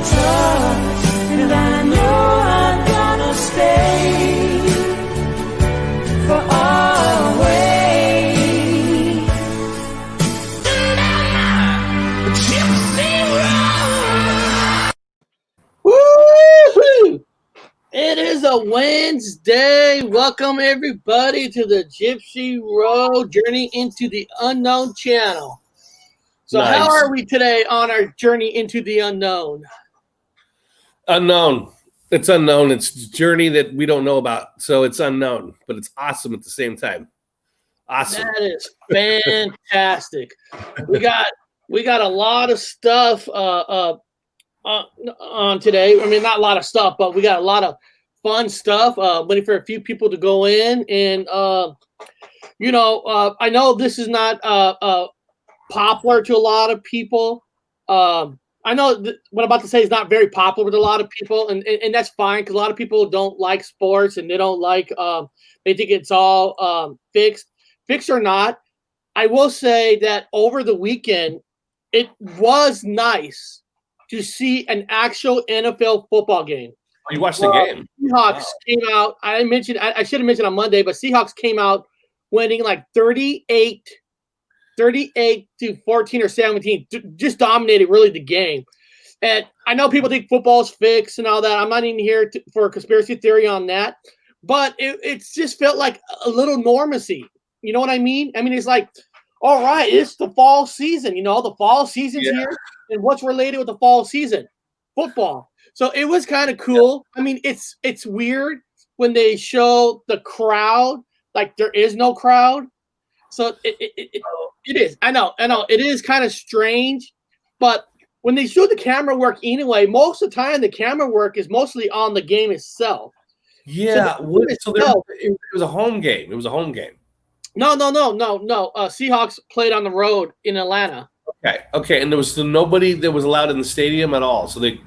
touch, and I know I'm gonna stay for always. Gypsy Road. Woo-hoo! It is a Wednesday. Welcome everybody to the Gypsy Road Journey into the Unknown channel. So Nice. How are we today on our journey into the unknown? Unknown. It's unknown. It's a journey that we don't know about. So it's unknown, but it's awesome at the same time. Awesome. That is fantastic. we got a lot of stuff on today. I mean, not a lot of stuff, but we got a lot of fun stuff. Waiting for a few people to go in, and I know this is not popular to a lot of people. I know what I'm about to say is not very popular with a lot of people, and that's fine because a lot of people don't like sports and they don't like. They think it's all fixed or not. I will say that over the weekend, it was nice to see an actual NFL football game. You watched the game. Seahawks came out. I should have mentioned on Monday, but Seahawks came out winning like 38 to 14 or 17, just dominated really the game. And I know people think football's fixed and all that. I'm not even here for a conspiracy theory on that, but it just felt like a little normalcy. You know what I mean? I mean, it's like, all right, it's the fall season. The fall season's here. And what's related with the fall season? Football. So it was kind of cool. I mean, it's weird when they show the crowd, like there is no crowd. So it is. I know. It is kind of strange, but when they show the camera work anyway, most of the time the camera work is mostly on the game itself. Yeah. It was a home game. It was a home game. No. Seahawks played on the road in Atlanta. Okay. And there was nobody that was allowed in the stadium at all. So I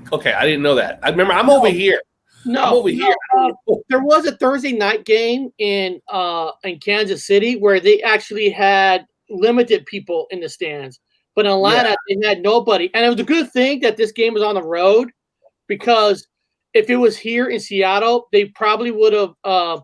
didn't know that. I remember I'm over here. Here. There was a Thursday night game in Kansas City where they actually had limited people in the stands, but in Atlanta they had nobody, and it was a good thing that this game was on the road because if it was here in Seattle, they probably would have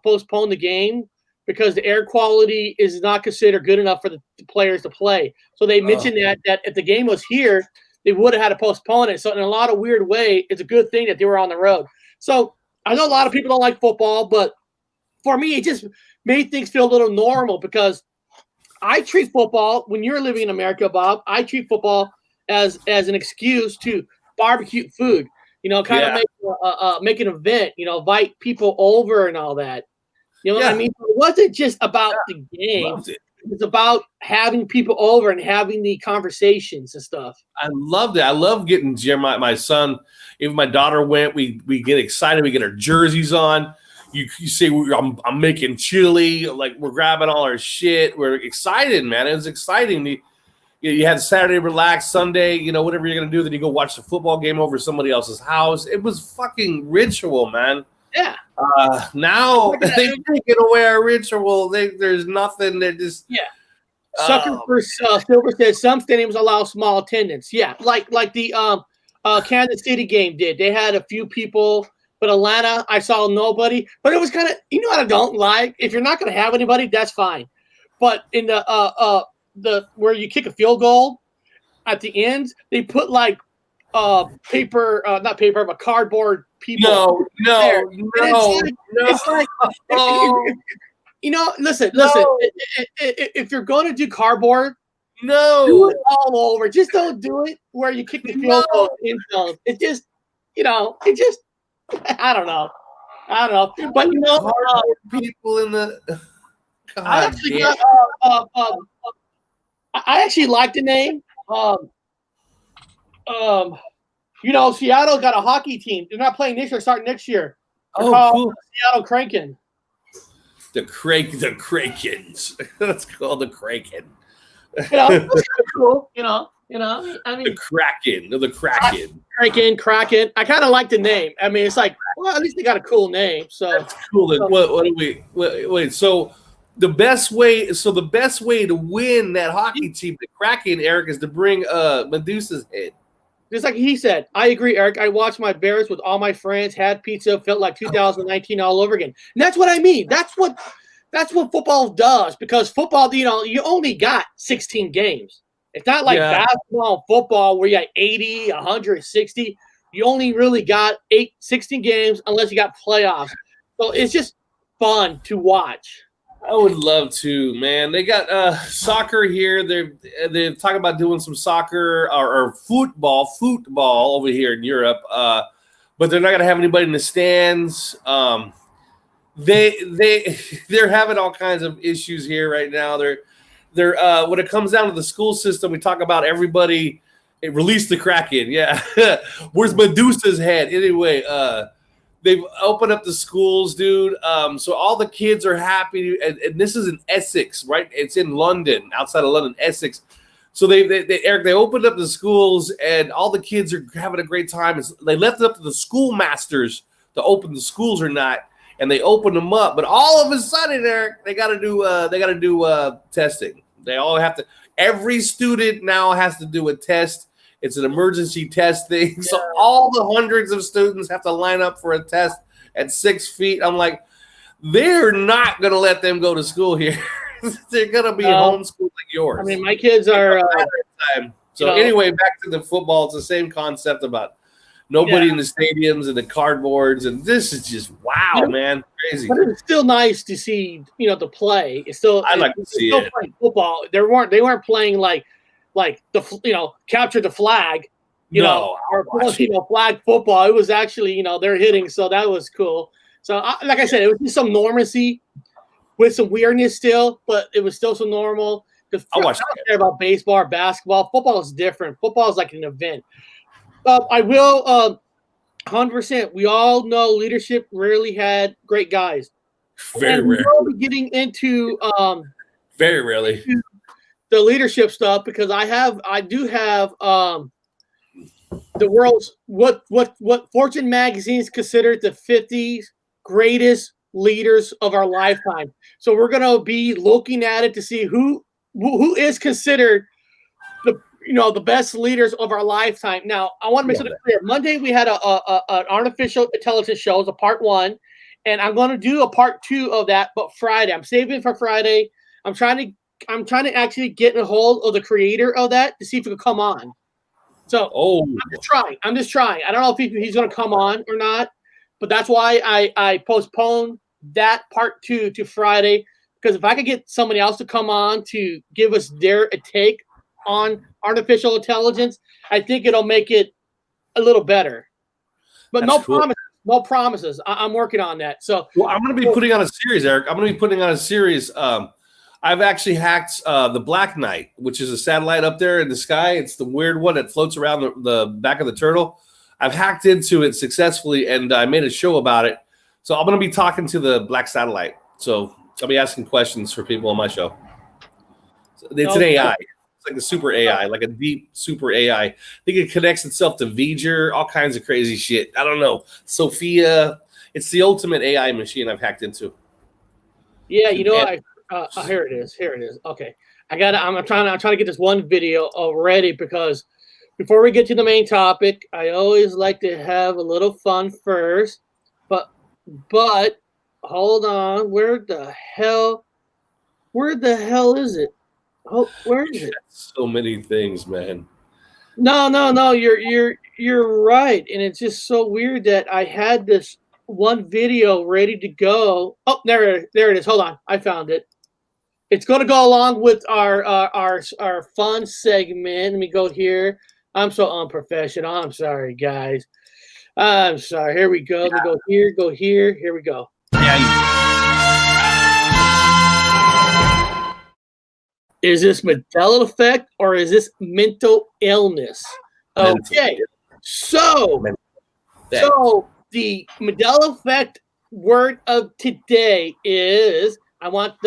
postponed the game because the air quality is not considered good enough for the players to play. So they mentioned that if the game was here, they would have had to postpone it. So in a lot of weird way, it's a good thing that they were on the road. So I know a lot of people don't like football, but for me, it just made things feel a little normal because I treat football, when you're living in America, Bob, I treat football as an excuse to barbecue food, make an event, invite people over and all that. You know what I mean? It wasn't just about the game. It's about having people over and having the conversations and stuff. I loved it. I love getting Jeremiah, my son. Even my daughter went. We get excited. We get our jerseys on. You say I'm making chili. Like we're grabbing all our shit. We're excited, man. It was exciting. You had Saturday relax, Sunday, whatever you're gonna do. Then you go watch the football game over somebody else's house. It was fucking ritual, man. Yeah. Now they've taken away our ritual. There's nothing that just Sucker for Silver says some stadiums allow small attendance. Yeah, like the Kansas City game did. They had a few people, but Atlanta, I saw nobody. But it was kind of, what I don't like. If you're not going to have anybody, that's fine. But in the where you kick a field goal at the end, they put like paper, not paper, but cardboard people. No. It's like listen. If you're going to do cardboard, do it all over. Just don't do it where you kick the field goal in zone. It just, I don't know. But people in the. God, I actually I actually like the name. Seattle got a hockey team. They're not playing this year, starting next year. Cool. Seattle Kraken. The Krakens. That's called the Kraken. It's kind of cool. I mean, the Kraken. The Kraken. Kraken. I kind of like the name. I mean, it's like, well, at least they got a cool name. So that's cool. What do we wait? So the best way to win that hockey team, the Kraken, Eric, is to bring Medusa's head. just like he said, I agree, Eric. I watched my Bears with all my friends, had pizza, felt like 2019 all over again. And that's what I mean. That's what football does, because football, you only got 16 games. It's not like basketball and football where you got 80, 160. You only really got 16 games unless you got playoffs. So it's just fun to watch. I would love to, man. They got soccer here. They're talking about doing some soccer or football over here in Europe, but they're not going to have anybody in the stands. They're having all kinds of issues here right now. They're when it comes down to the school system, we talk about everybody. It released the Kraken, yeah. Where's Medusa's head? Anyway, they've opened up the schools, dude. So all the kids are happy, and this is in Essex, right? It's in London, outside of London, Essex. So Eric, they opened up the schools, and all the kids are having a great time. They left it up to the schoolmasters to open the schools or not, and they opened them up. But all of a sudden, Eric, they got to do testing. They all have to. Every student now has to do a test. It's an emergency test thing. Yeah. So all the hundreds of students have to line up for a test at 6 feet. I'm like, they're not going to let them go to school here. They're going to be homeschooled like yours. I mean, my kids are. So anyway, back to the football. It's the same concept about nobody in the stadiums and the cardboards. And this is just, wow, man. Crazy. But it's still nice to see, the play. It's still. I like to see it. Playing football. They weren't playing like the capture the flag, or flag football. It was actually they're hitting, so that was cool. So like I said, it was just some normalcy with some weirdness still, but it was still so normal. Because I don't care about baseball or basketball. Football is different. Football is like an event. I will 100%. We all know leadership rarely had great guys. Very rare. We'll be getting into very rarely. The leadership stuff, because I do have the world's what Fortune magazine's considered the 50 greatest leaders of our lifetime. So we're gonna be looking at it to see who is considered the best leaders of our lifetime. Now I want to make something clear. Monday we had an artificial intelligence show, it's a part 1, and I'm going to do a part 2 of that. But Friday, I'm saving it for Friday. I'm trying to actually get a hold of the creator of that to see if he could come on. So I'm just trying. I don't know if he's going to come on or not, but that's why I postponed that part 2 to Friday, because if I could get somebody else to come on to give us their take on artificial intelligence, I think it'll make it a little better. But that's cool. No promises. I'm working on that. So I'm going to be putting on a series, Eric. I'm going to be putting on a series. I've actually hacked the Black Knight, which is a satellite up there in the sky. It's the weird one that floats around the back of the turtle. I've hacked into it successfully, and I made a show about it. So I'm going to be talking to the Black Satellite. So I'll be asking questions for people on my show. It's an AI. It's like a super AI, like a deep super AI. I think it connects itself to V'ger, all kinds of crazy shit. I don't know. Sophia. It's the ultimate AI machine I've hacked into. Yeah, here it is. Okay, I'm trying to get this one video ready, because before we get to the main topic, I always like to have a little fun first. But hold on, where the hell is it? Oh, where is it? So many things, man. No. You're right, and it's just so weird that I had this one video ready to go. Oh, there it is. Hold on, I found it. It's going to go along with our fun segment. Let me go here. I'm so unprofessional. I'm sorry, guys. I'm sorry. Here we go. Let me go here. Go here. Here we go. Is this Mandela effect or is this mental illness? Okay, so the Mandela effect word of today is, I want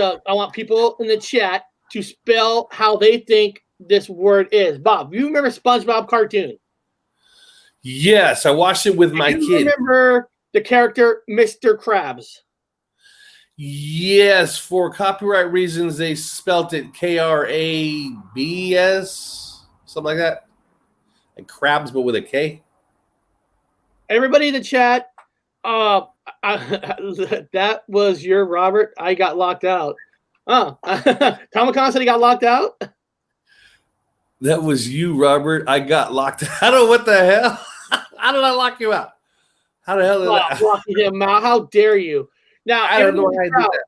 people in the chat to spell how they think this word is. Bob, you remember SpongeBob cartoon? Yes, I watched it with my kid. Remember the character Mr. Krabs? Yes, for copyright reasons, they spelt it Krabs, something like that. and Krabs, but with a K. Everybody in the chat, that was your Robert. I got locked out. Oh, Comic-Con said he got locked out. That was you, Robert. I got locked out. Of what the hell? How did I lock you out? How the hell did I locking him out? How dare you? Now I don't know how I did that.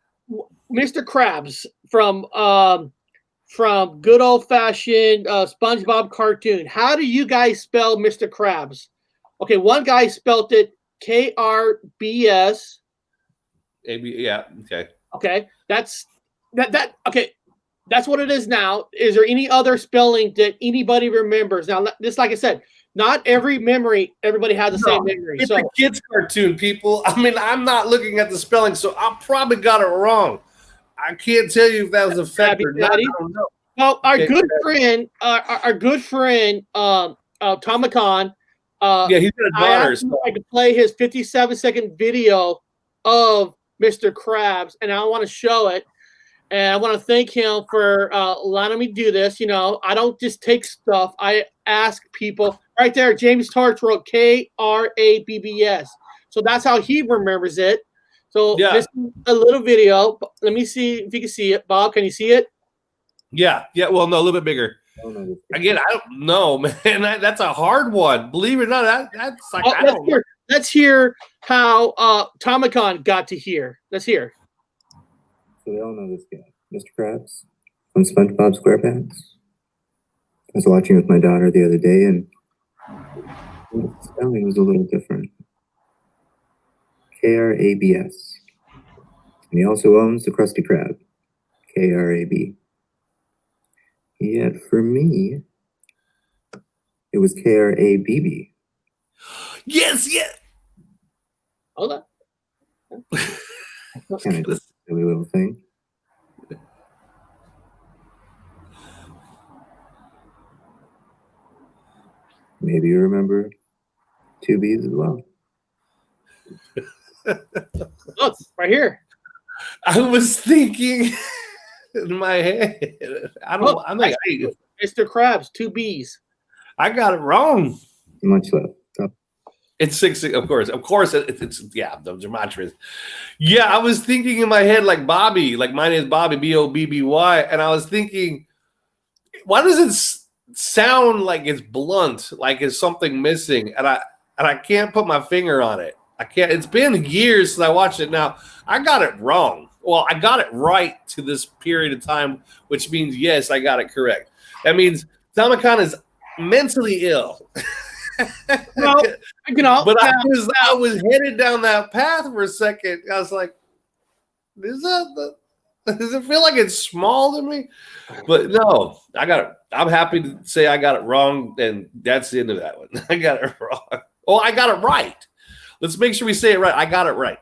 Mr. Krabs from good old fashioned SpongeBob cartoon. How do you guys spell Mr. Krabs? Okay, one guy spelled it KRBS. Yeah. Okay. Okay, that's that. Okay, that's what it is now. Is there any other spelling that anybody remembers? Now, this, like I said, not everybody has the same memory. It's a kid's cartoon, people. I mean, I'm not looking at the spelling, so I probably got it wrong. I can't tell you if that was a fact or not. I don't know. Well, our good friend, Tomicon. Yeah, he's got a daughter. I could play his 57-second video of Mr. Krabs, and I want to show it. And I want to thank him for letting me do this. You know, I don't just take stuff. I ask people. Right there, James Torch wrote KRABBS. So that's how he remembers it. So this is a little video. Let me see if you can see it. Bob, can you see it? Yeah. Well, no, a little bit bigger. Again, I don't know, man. That's a hard one. Believe it or not, that's like I don't know. Let's hear how Tomicon got to hear. Let's hear. So they all know this guy, Mr. Krabs from SpongeBob SquarePants. I was watching with my daughter the other day, and the spelling was a little different. KRABS. And he also owns the Krusty Krab, KRAB. Yet for me, it was KRABB. Yes. Hold on. Kind of just a silly little thing. Maybe you remember 2 B's as well. Look, right here. I was thinking in my head. I'm like, Mr. Krabs, 2 B's. I got it wrong. Much love. It's 6, of course. It's the gematria. Yeah, I was thinking in my head like Bobby, like my name is Bobby, Bobby, and I was thinking, why does it sound like it's blunt, like it's something missing, and I can't put my finger on it. I can't. It's been years since I watched it. Now I got it wrong. Well, I got it right to this period of time, which means yes, I got it correct. That means Tomicon is mentally ill. Well, you know, but I was headed down that path for a second. I was like, does it feel like it's small to me? But no, I got it. I'm happy to say I got it wrong, and that's the end of that one. I got it wrong. Oh, I got it right. Let's make sure we say it right. I got it right.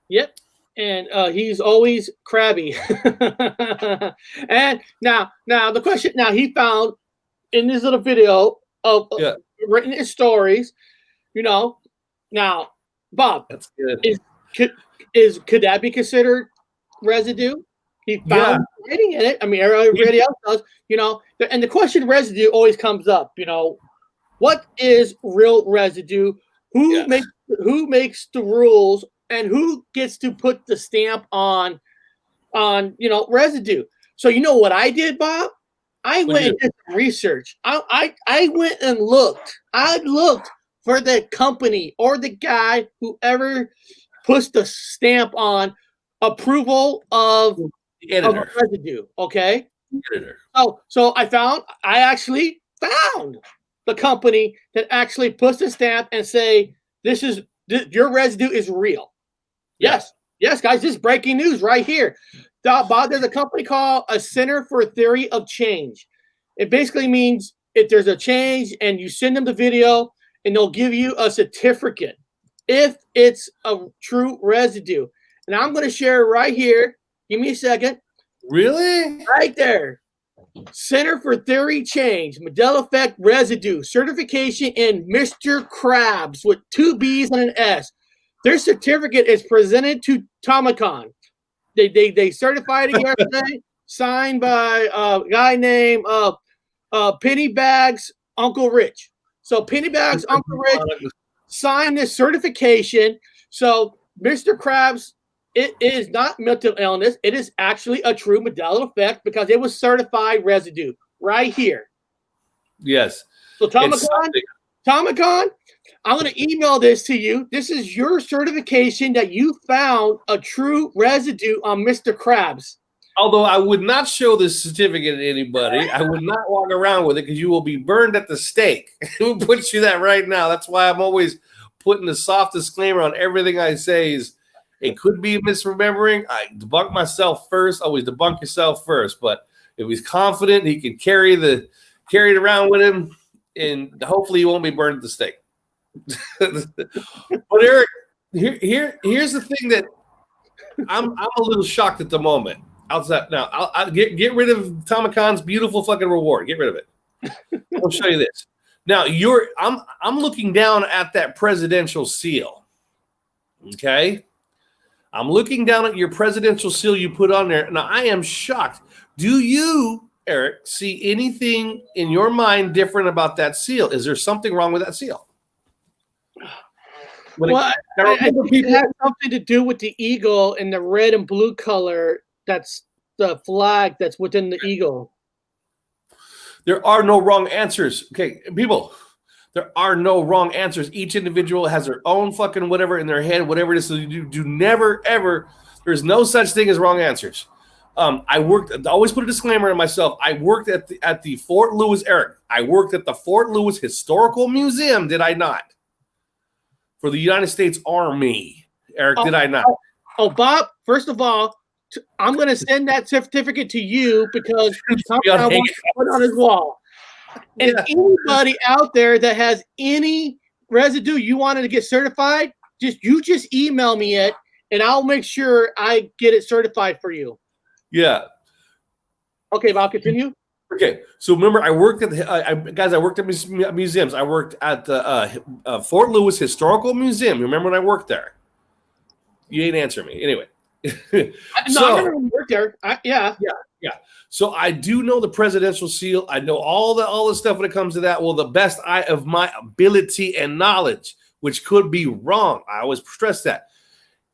Yep. And he's always crabby. And now the question. Now he found in this little video of written his stories. You know. Now, Bob, that's good. Could that be considered residue? He found writing in it. I mean, everybody else does. You know. And the question residue always comes up. You know, what is real residue? Who makes the rules, and who gets to put the stamp on residue? So you know what I did, Bob? I went and did some research. I went and looked. I looked for the company or the guy whoever puts the stamp on approval of residue. Okay. So I actually found the company that actually puts the stamp and say your residue is real. Yes, guys, this is breaking news right here. Bob, there's a company called a Center for Theory of Change. It basically means if there's a change and you send them the video, and they'll give you a certificate if it's a true residue. And I'm going to share it right here. Give me a second. Really? Right there. Center for Theory Change, Mandela Effect Residue, certification in Mr. Krabs with 2 B's and an S. Their certificate is presented to Tomicon. They certified it yesterday, signed by a guy named Penny Bags Uncle Rich. So Pennybags, Uncle Rich signed this certification. So Mr. Krabs, it is not mental illness. It is actually a true Mandela effect because it was certified residue right here. Yes. So Tomicon, I'm going to email this to you. This is your certification that you found a true residue on Mr. Krabs. Although I would not show this certificate to anybody, I would not walk around with it because you will be burned at the stake. We'll put you that right now. That's why I'm always putting the soft disclaimer on everything I say. Is it could be misremembering. I debunk myself first. Always debunk yourself first. But if he's confident, he can carry it around with him, and hopefully he won't be burned at the stake. But Eric, here's the thing that I'm a little shocked at the moment. I'll get rid of Tomicon's beautiful fucking reward. Get rid of it. I'll show you this. Now I'm looking down at that presidential seal. Okay, I'm looking down at your presidential seal you put on there. Now I am shocked. Do you, Eric, see anything in your mind different about that seal? Is there something wrong with that seal? I think it has something to do with the eagle and the red and blue color. That's the flag that's within the eagle. There are no wrong answers. Okay, people, there are no wrong answers. Each individual has their own fucking whatever in their head, whatever it is. So you do never, ever, there's no such thing as wrong answers. I always put a disclaimer on myself. I worked at the Fort Lewis, Eric. I worked at the Fort Lewis Historical Museum, did I not? For the United States Army, Eric, did I not? Bob, first of all, I'm going to send that certificate to you because I want to put it on his wall. And anybody out there that has any residue you wanted to get certified, just email me it, and I'll make sure I get it certified for you. Yeah. Okay, Bob, continue. Okay, so remember, I worked at I worked at museums. I worked at the Fort Lewis Historical Museum. You remember when I worked there? You ain't answering me anyway. I never worked there. Yeah. So I do know the presidential seal. I know all the stuff when it comes to that. Well, the best of my ability and knowledge, which could be wrong. I always stress that.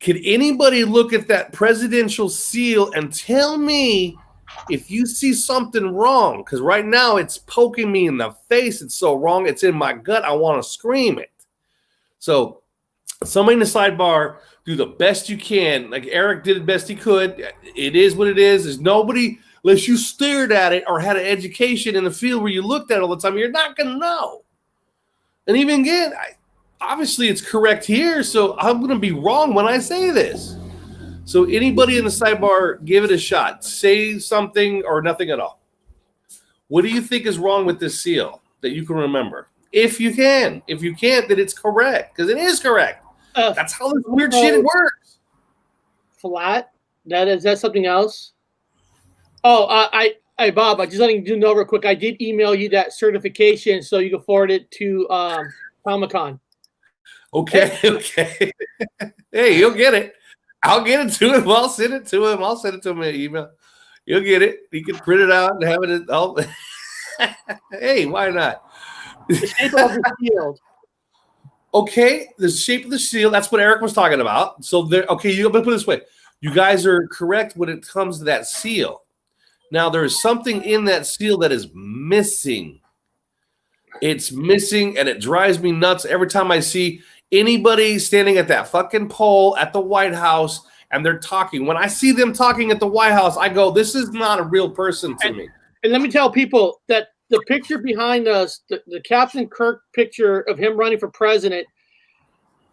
Could anybody look at that presidential seal and tell me if you see something wrong? Because right now it's poking me in the face. It's so wrong. It's in my gut. I want to scream it. So somebody in the sidebar, do the best you can. Like Eric did the best he could. It is what it is. There's nobody, unless you stared at it or had an education in the field where you looked at it all the time, you're not going to know. And even again, obviously it's correct here, so I'm going to be wrong when I say this. So anybody in the sidebar, give it a shot. Say something or nothing at all. What do you think is wrong with this seal that you can remember? If you can. If you can't, then it's correct, because it is correct. That's how this weird shit works. Flat? Is that something else? Oh, Bob, I just letting you know real quick. I did email you that certification so you can forward it to Comic-Con. Okay. Hey, you'll get it. I'll get it to him. I'll send it to him. I'll send it to him in an email. You'll get it. He can print it out and have it. Hey, why not? The shape of the shield. Okay, the shape of the shield. That's what Eric was talking about. So there. Okay, you're gonna put it this way. You guys are correct when it comes to that seal. Now there is something in that seal that is missing. It's missing, and it drives me nuts every time I see anybody standing at that fucking pole at the White House and they're talking. When I see them talking at the White House, I go, this is not a real person to me. And let me tell people that the picture behind us, the Captain Kirk picture of him running for president,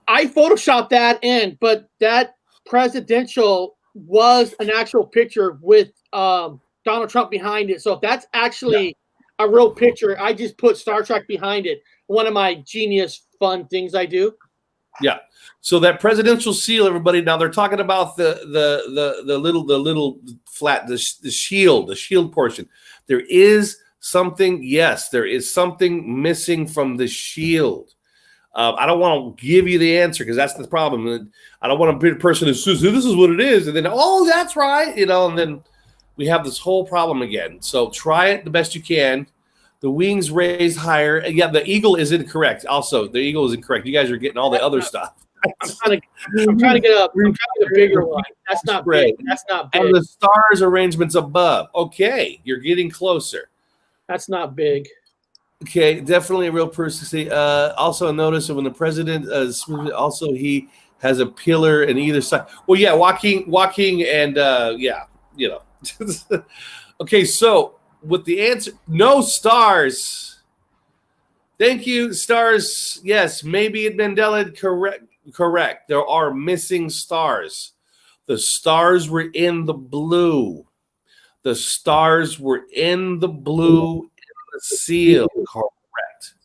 I photoshopped that in, but that presidential was an actual picture with Donald Trump behind it. So if that's actually a real picture, I just put Star Trek behind it. One of my genius fun things I do. Yeah. So that presidential seal, everybody. Now they're talking about the little flat, the shield portion. There is something. Yes, there is something missing from the shield. I don't want to give you the answer because that's the problem. I don't want to be the person who says this is what it is, and then that's right, and then we have this whole problem again. So try it the best you can. The wings raised higher. Yeah, the eagle is incorrect. Also, the eagle is incorrect. You guys are getting all the other stuff. I'm trying to get a bigger one. That's not big. That's not big. And the stars arrangements above. Okay, you're getting closer. That's not big. Okay, definitely a real person. Also notice that when the president also he has a pillar in either side. Well, yeah, walking, and yeah, you know. Okay, so with the answer, no stars. Thank you, stars. Yes, maybe at Mandela. Correct. There are missing stars. The stars were in the blue. The stars were in the blue in the seal. Correct.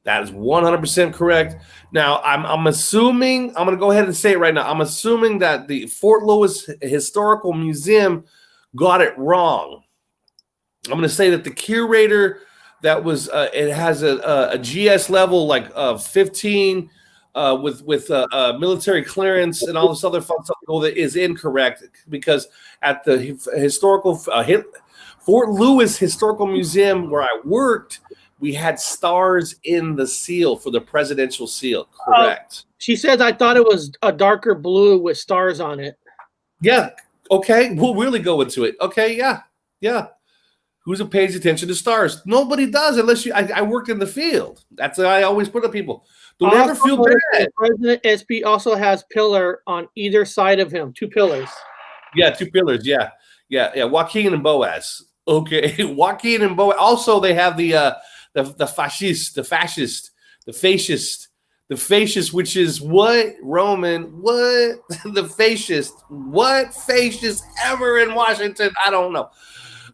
That is 100% correct. Now, I'm assuming, I'm going to go ahead and say it right now. I'm assuming that the Fort Lewis Historical Museum got it wrong. I'm going to say that the curator that was, it has a GS level like 15 with military clearance and all this other fun stuff that is incorrect, because at the historical Fort Lewis Historical Museum where I worked, we had stars in the seal for the presidential seal. Correct. She says I thought it was a darker blue with stars on it. Yeah. Okay. We'll really go into it. Okay. Yeah. Yeah. Who's pays attention to stars? Nobody does unless you. I worked in the field. That's what I always put to people. Don't ever feel bad. President SB also has pillar on either side of him. 2 pillars. Yeah, 2 pillars. Yeah. Joaquin and Boaz. Okay, Joaquin and Boaz. Also, they have the fascist, which is what, Roman? What the fascist? What fascist ever in Washington? I don't know.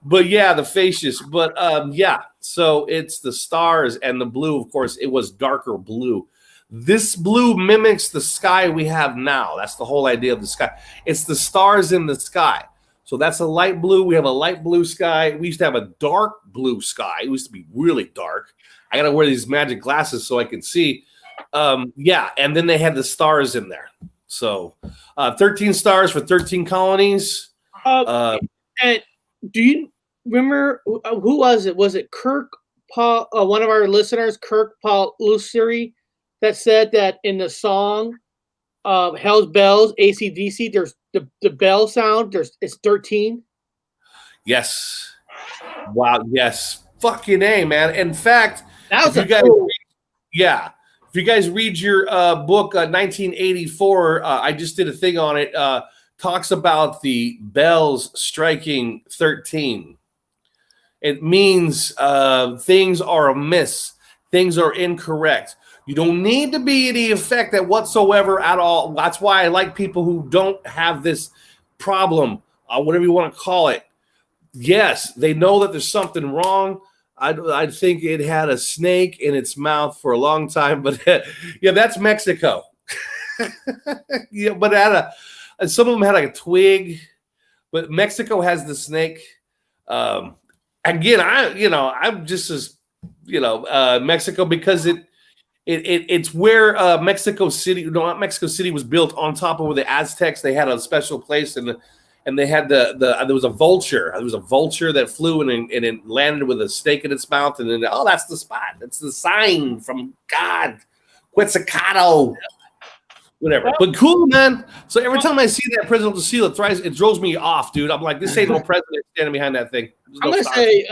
But yeah, the fascist. But yeah, so it's the stars and the blue. Of course, it was darker blue. This blue mimics the sky we have now. That's the whole idea of the sky. It's the stars in the sky. So that's a light blue. We have a light blue sky. We used to have a dark blue sky. It used to be really dark. I got to wear these magic glasses so I can see. Yeah, and then they had the stars in there. So 13 stars for 13 colonies. And do you remember who was it? Was it Kirk Paul, one of our listeners, Kirk Paul Luceri, that said that in the song Hell's Bells, AC/DC, there's the bell sound, it's 13? Yes. Wow, yes. Fucking A, man. In fact, that was if you guys read your book, 1984, I just did a thing on it, talks about the bells striking 13. It means things are amiss. Things are incorrect. You don't need to be any effect at whatsoever at all. That's why I like people who don't have this problem, whatever you want to call it. Yes, they know that there's something wrong. I think it had a snake in its mouth for a long time, but yeah, that's Mexico. Yeah, but some of them had like a twig, but Mexico has the snake. Again, I'm just as Mexico, because it's where Mexico City, no, not Mexico City, was built on top of where the Aztecs. They had a special place, and they had there was a vulture. There was a vulture that flew and it landed with a snake in its mouth, and then that's the spot. That's the sign from God, Quetzalcoatl. Whatever, but cool, man. So every time I see that presidential seal, it throws me off, dude. I'm like, this ain't no president standing behind that thing. I'm gonna say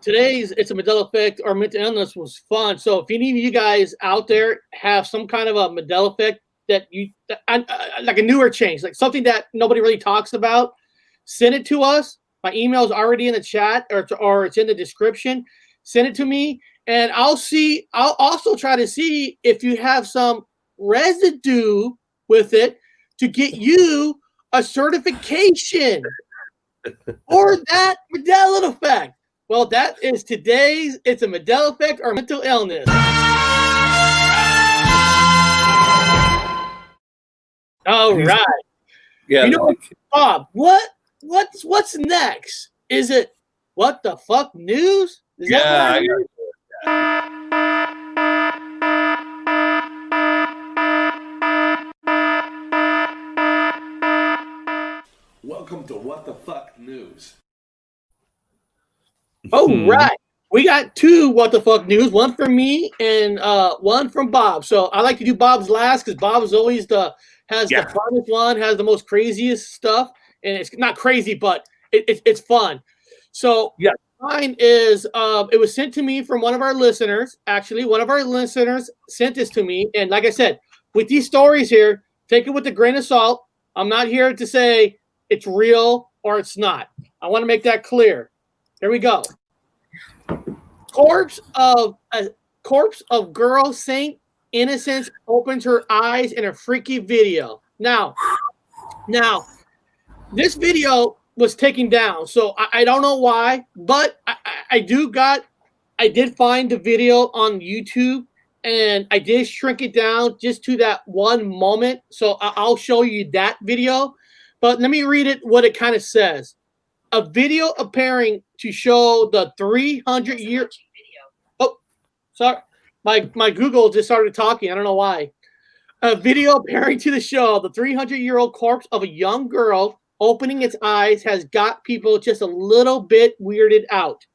today's It's a Mandela Effect or Mental Illness was fun. So if any of you guys out there have some kind of a Mandela Effect that like a newer change, like something that nobody really talks about, send it to us. My email is already in the chat or it's in the description. Send it to me, and I'll also try to see if you have some residue with it to get you a certification or that Mandela Effect. Well, that is today's It's a Mandela Effect or Mental Illness. All right. Yeah. Bob, what's next? Is it what the fuck news? Is that Welcome to What the Fuck News. Oh, right. we got 2 what the fuck news, one from me and one from Bob. So I like to do Bob's last because Bob is always the funnest one, has the most craziest stuff, and it's not crazy, but it's fun. So Yeah. mine is it was sent to me from one of our listeners. Actually, one of our listeners sent this to me, and like I said, with these stories here, take it with a grain of salt. I'm not here to say it's real or it's not. I want to make that clear. Here we go. Corpse of girl Saint Innocence opens her eyes in a freaky video. Now, this video was taken down, so I don't know why, but I did find the video on YouTube, and I did shrink it down just to that one moment. So I'll show you that video, but let me read it. What it kind of says. A video appearing to show the 300-year. Oh, sorry. My Google just started talking. I don't know why. A video appearing to show the 300-year-old corpse of a young girl opening its eyes has got people just a little bit weirded out.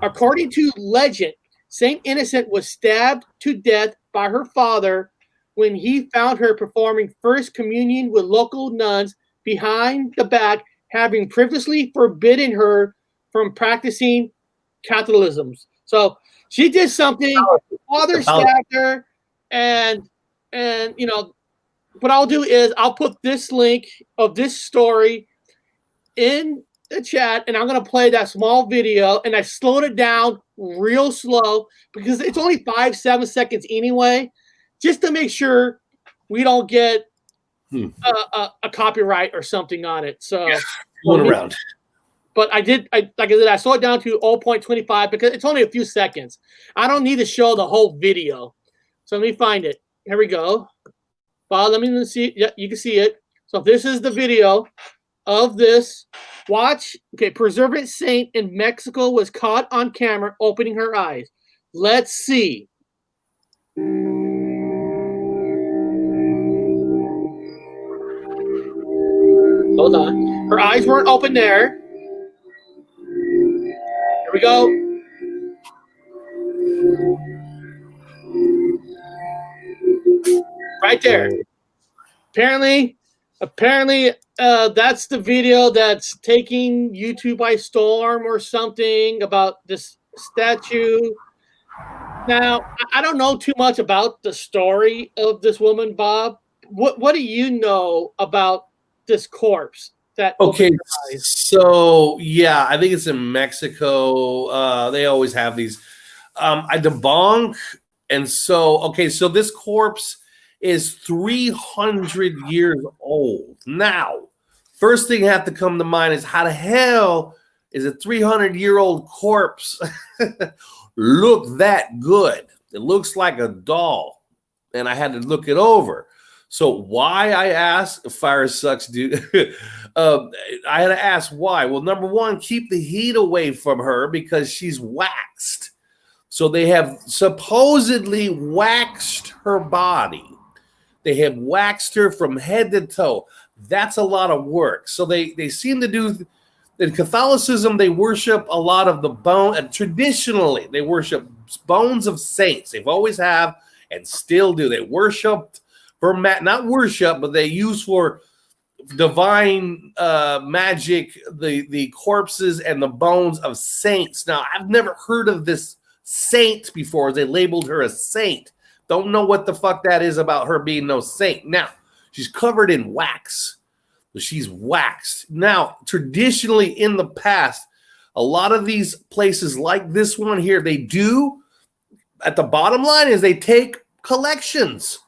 According to legend, Saint Innocent was stabbed to death by her father when he found her performing First Communion with local nuns behind the back, having previously forbidden her from practicing Catholicism. So she did something. Her father stabbed her, and you know what I'll do is I'll put this link of this story in the chat, and I'm gonna play that small video, and I slowed it down real slow because it's only 5-7 seconds anyway, just to make sure we don't get a copyright or something on it. So going around. But like I said, I slowed it down to 0.25 because it's only a few seconds. I don't need to show the whole video. So let me find it. Here we go. Well, let me see. Yeah, you can see it. So this is the video of this. Watch. Okay, Preservant Saint in Mexico was caught on camera opening her eyes. Let's see. Hold on. Her eyes weren't open there. Here we go. Right there. Apparently, that's the video that's taking YouTube by storm or something about this statue. Now, I don't know too much about the story of this woman, Bob. What do you know about this corpse? Okay, so yeah, I think it's in Mexico. They always have these. I debunk, and so this corpse is 300 years old. Now, first thing that have to come to mind is how the hell is a 300-year-old corpse look that good? It looks like a doll, and I had to look it over. So why, I asked, fire sucks, dude. I had to ask why. Well, number one, keep the heat away from her because she's waxed. So they have supposedly waxed her body. They have waxed her from head to toe. That's a lot of work. So they seem to do, in Catholicism, they worship a lot of the bone, and traditionally they worship bones of saints. They've always have and still do. They worship for not worship, but they use for divine magic the corpses and the bones of saints. Now, I've never heard of this saint before. They labeled her a saint. Don't know what the fuck that is about her being no saint. Now, she's covered in wax. She's waxed. Now, traditionally in the past, a lot of these places like this one here, they do, at the bottom line is they take collections.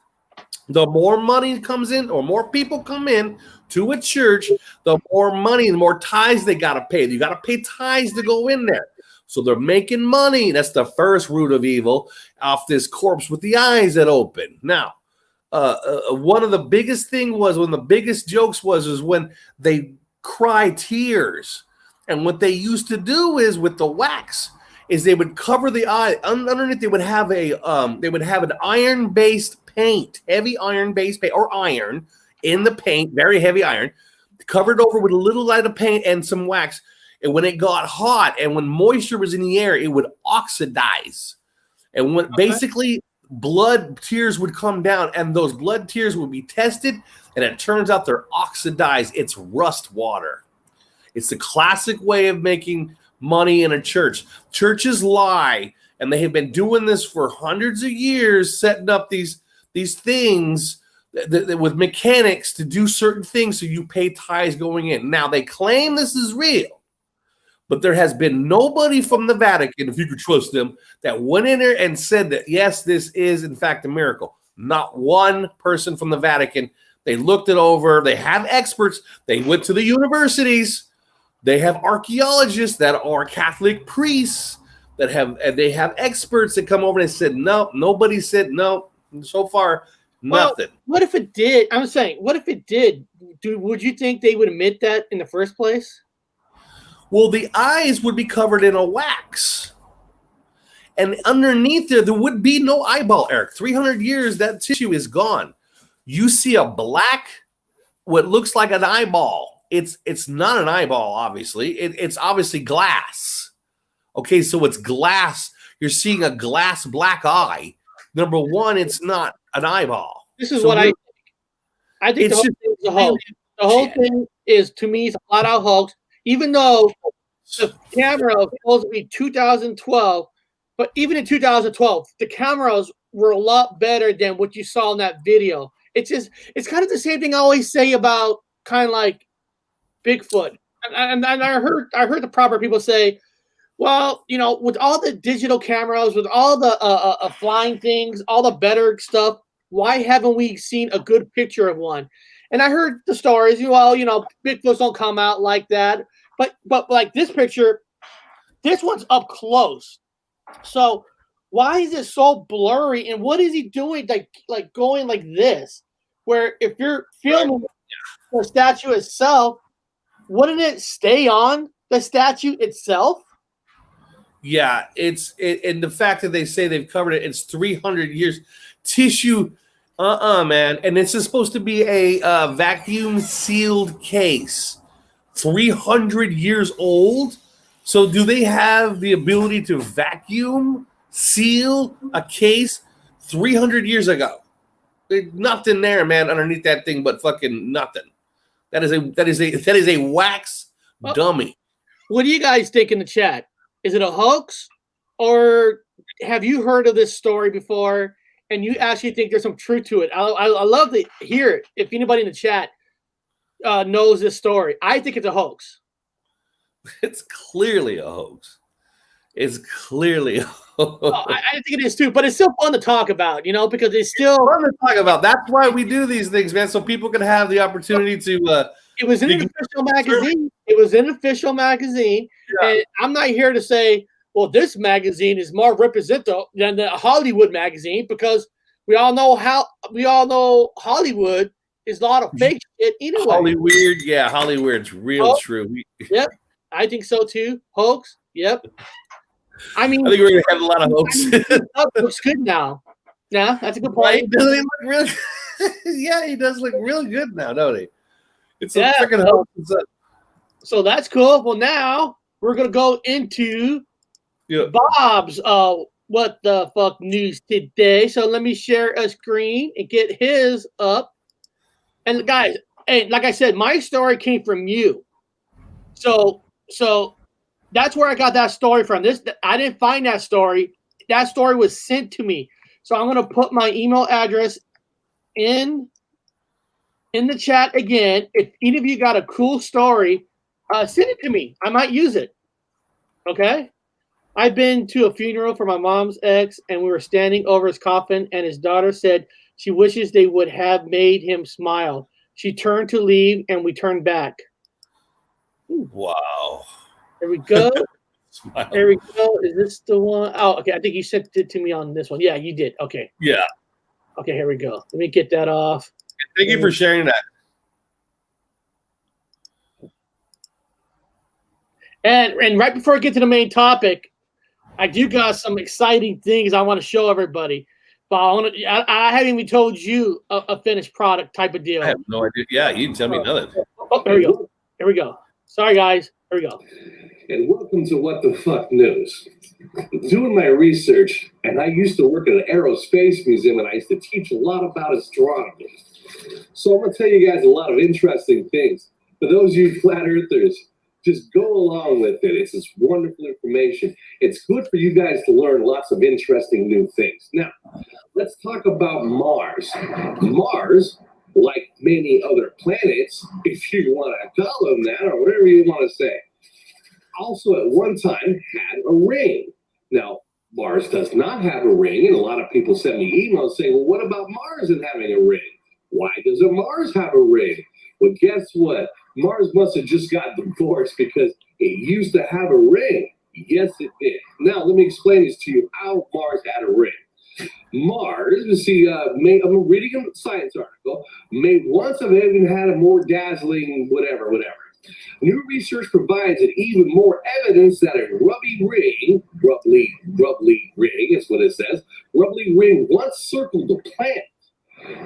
The more money comes in or more people come in to a church, the more money, the more tithes they got to pay. You got to pay tithes to go in there. So they're making money. That's the first root of evil off this corpse with the eyes that open. Now, one of the biggest thing was, one of the biggest jokes was when they cry tears. And what they used to do is with the wax is they would cover the eye. Underneath they would have an iron-based paint, heavy iron-based paint, or iron in the paint, very heavy iron, covered over with a little light of paint and some wax. And when it got hot and when moisture was in the air, it would oxidize. And when basically blood tears would come down, and those blood tears would be tested, and it turns out they're oxidized. It's rust water. It's the classic way of making money in a church. Churches lie, and they have been doing this for hundreds of years, setting up these things with mechanics to do certain things so you pay tithes going in. Now, they claim this is real, but there has been nobody from the Vatican, if you could trust them, that went in there and said that, yes, this is, in fact, a miracle. Not one person from the Vatican. They looked it over. They have experts. They went to the universities. They have archaeologists that are Catholic priests that they have experts that come over and said, no, nobody said no. So far, nothing. Well, what if it did? I'm saying, what if it did? Would you think they would admit that in the first place? Well, the eyes would be covered in a wax. And underneath there would be no eyeball, Eric. 300 years, that tissue is gone. You see a black, what looks like an eyeball. It's not an eyeball, obviously. It's obviously glass. Okay, so it's glass. You're seeing a glass black eye. Number one, it's not an eyeball. This is what I think. I think the whole thing is a hoax. The whole thing is, to me, it's a flat-out hoax. Even though the camera was supposed to be 2012, but even in 2012, the cameras were a lot better than what you saw in that video. It's kind of the same thing I always say about kind of like Bigfoot. And I heard the proper people say, well, you know, with all the digital cameras, with all the flying things, all the better stuff, why haven't we seen a good picture of one? And I heard the stories, well, you know, Bigfoots don't come out like that. But like this picture, this one's up close. So why is it so blurry? And what is he doing like going like this? Where if you're filming the statue itself, wouldn't it stay on the statue itself? Yeah, and the fact that they say they've covered it, it's 300 years. Tissue, man. And this is supposed to be a vacuum sealed case. 300 years old. So do they have the ability to vacuum seal a case 300 years ago? There's nothing there, man, underneath that thing but fucking nothing. That is a wax dummy. What do you guys think in the chat? Is it a hoax, or have you heard of this story before and you actually think there's some truth to it? I love to hear it. If anybody in the chat knows this story, I think it's a hoax. It's clearly a hoax. It's clearly a hoax. I think it is too, but it's still fun to talk about, you know, because it's still fun to talk about. That's why we do these things, man, so people can have the opportunity to. It was in an official magazine. It was in an official magazine, and I'm not here to say, well, this magazine is more representative than the Hollywood magazine, because we all know Hollywood is a lot of fake shit anyway. Hollywood's real true. Yep, I think so too. Hoax. Yep. I mean, I think we're gonna have a lot of hoax. Looks good now. Yeah, that's a good point. Doesn't he look really? Yeah, he does look really good now, don't he? It's a freaking hoax. So that's cool. Well, now we're gonna go into Bob's what the fuck news today. So let me share a screen and get his up. And guys, hey, like I said, my story came from you. So that's where I got that story from. I didn't find that story. That story was sent to me. So I'm gonna put my email address in the chat again. If any of you got a cool story, send it to me. I might use it. Okay? I've been to a funeral for my mom's ex, and we were standing over his coffin, and his daughter said she wishes they would have made him smile. She turned to leave, and we turned back. Wow. There we go. There we go. Is this the one? Oh, okay. I think you sent it to me on this one. Yeah, you did. Okay. Yeah. Okay, here we go. Let me get that off. Thank you for sharing that. And right before I get to the main topic, I do got some exciting things I want to show everybody. But I haven't even told you a finished product type of deal. I have no idea. Yeah, you didn't tell me nothing. Oh, there we go. Here we go. Sorry, guys. Here we go. and welcome to What the Fuck News. Doing my research, and I used to work at an aerospace museum, and I used to teach a lot about astronomy. So I'm going to tell you guys a lot of interesting things. For those of you flat earthers, just go along with it. It's this wonderful information. It's good for you guys to learn lots of interesting new things. Now, let's talk about Mars. Mars, like many other planets, if you want to call them that, or whatever you want to say, also at one time had a ring. Now, Mars does not have a ring, and a lot of people send me emails saying, well, what about Mars and having a ring? Why doesn't Mars have a ring? Well, guess what? Mars must have just got divorced because it used to have a ring. Yes, it did. Now, let me explain this to you, how Mars had a ring. Mars, you see, I'm reading a science article, may once have even had a more dazzling whatever. New research provides an even more evidence that a rubbly ring is what it says, rubbly ring once circled the planet.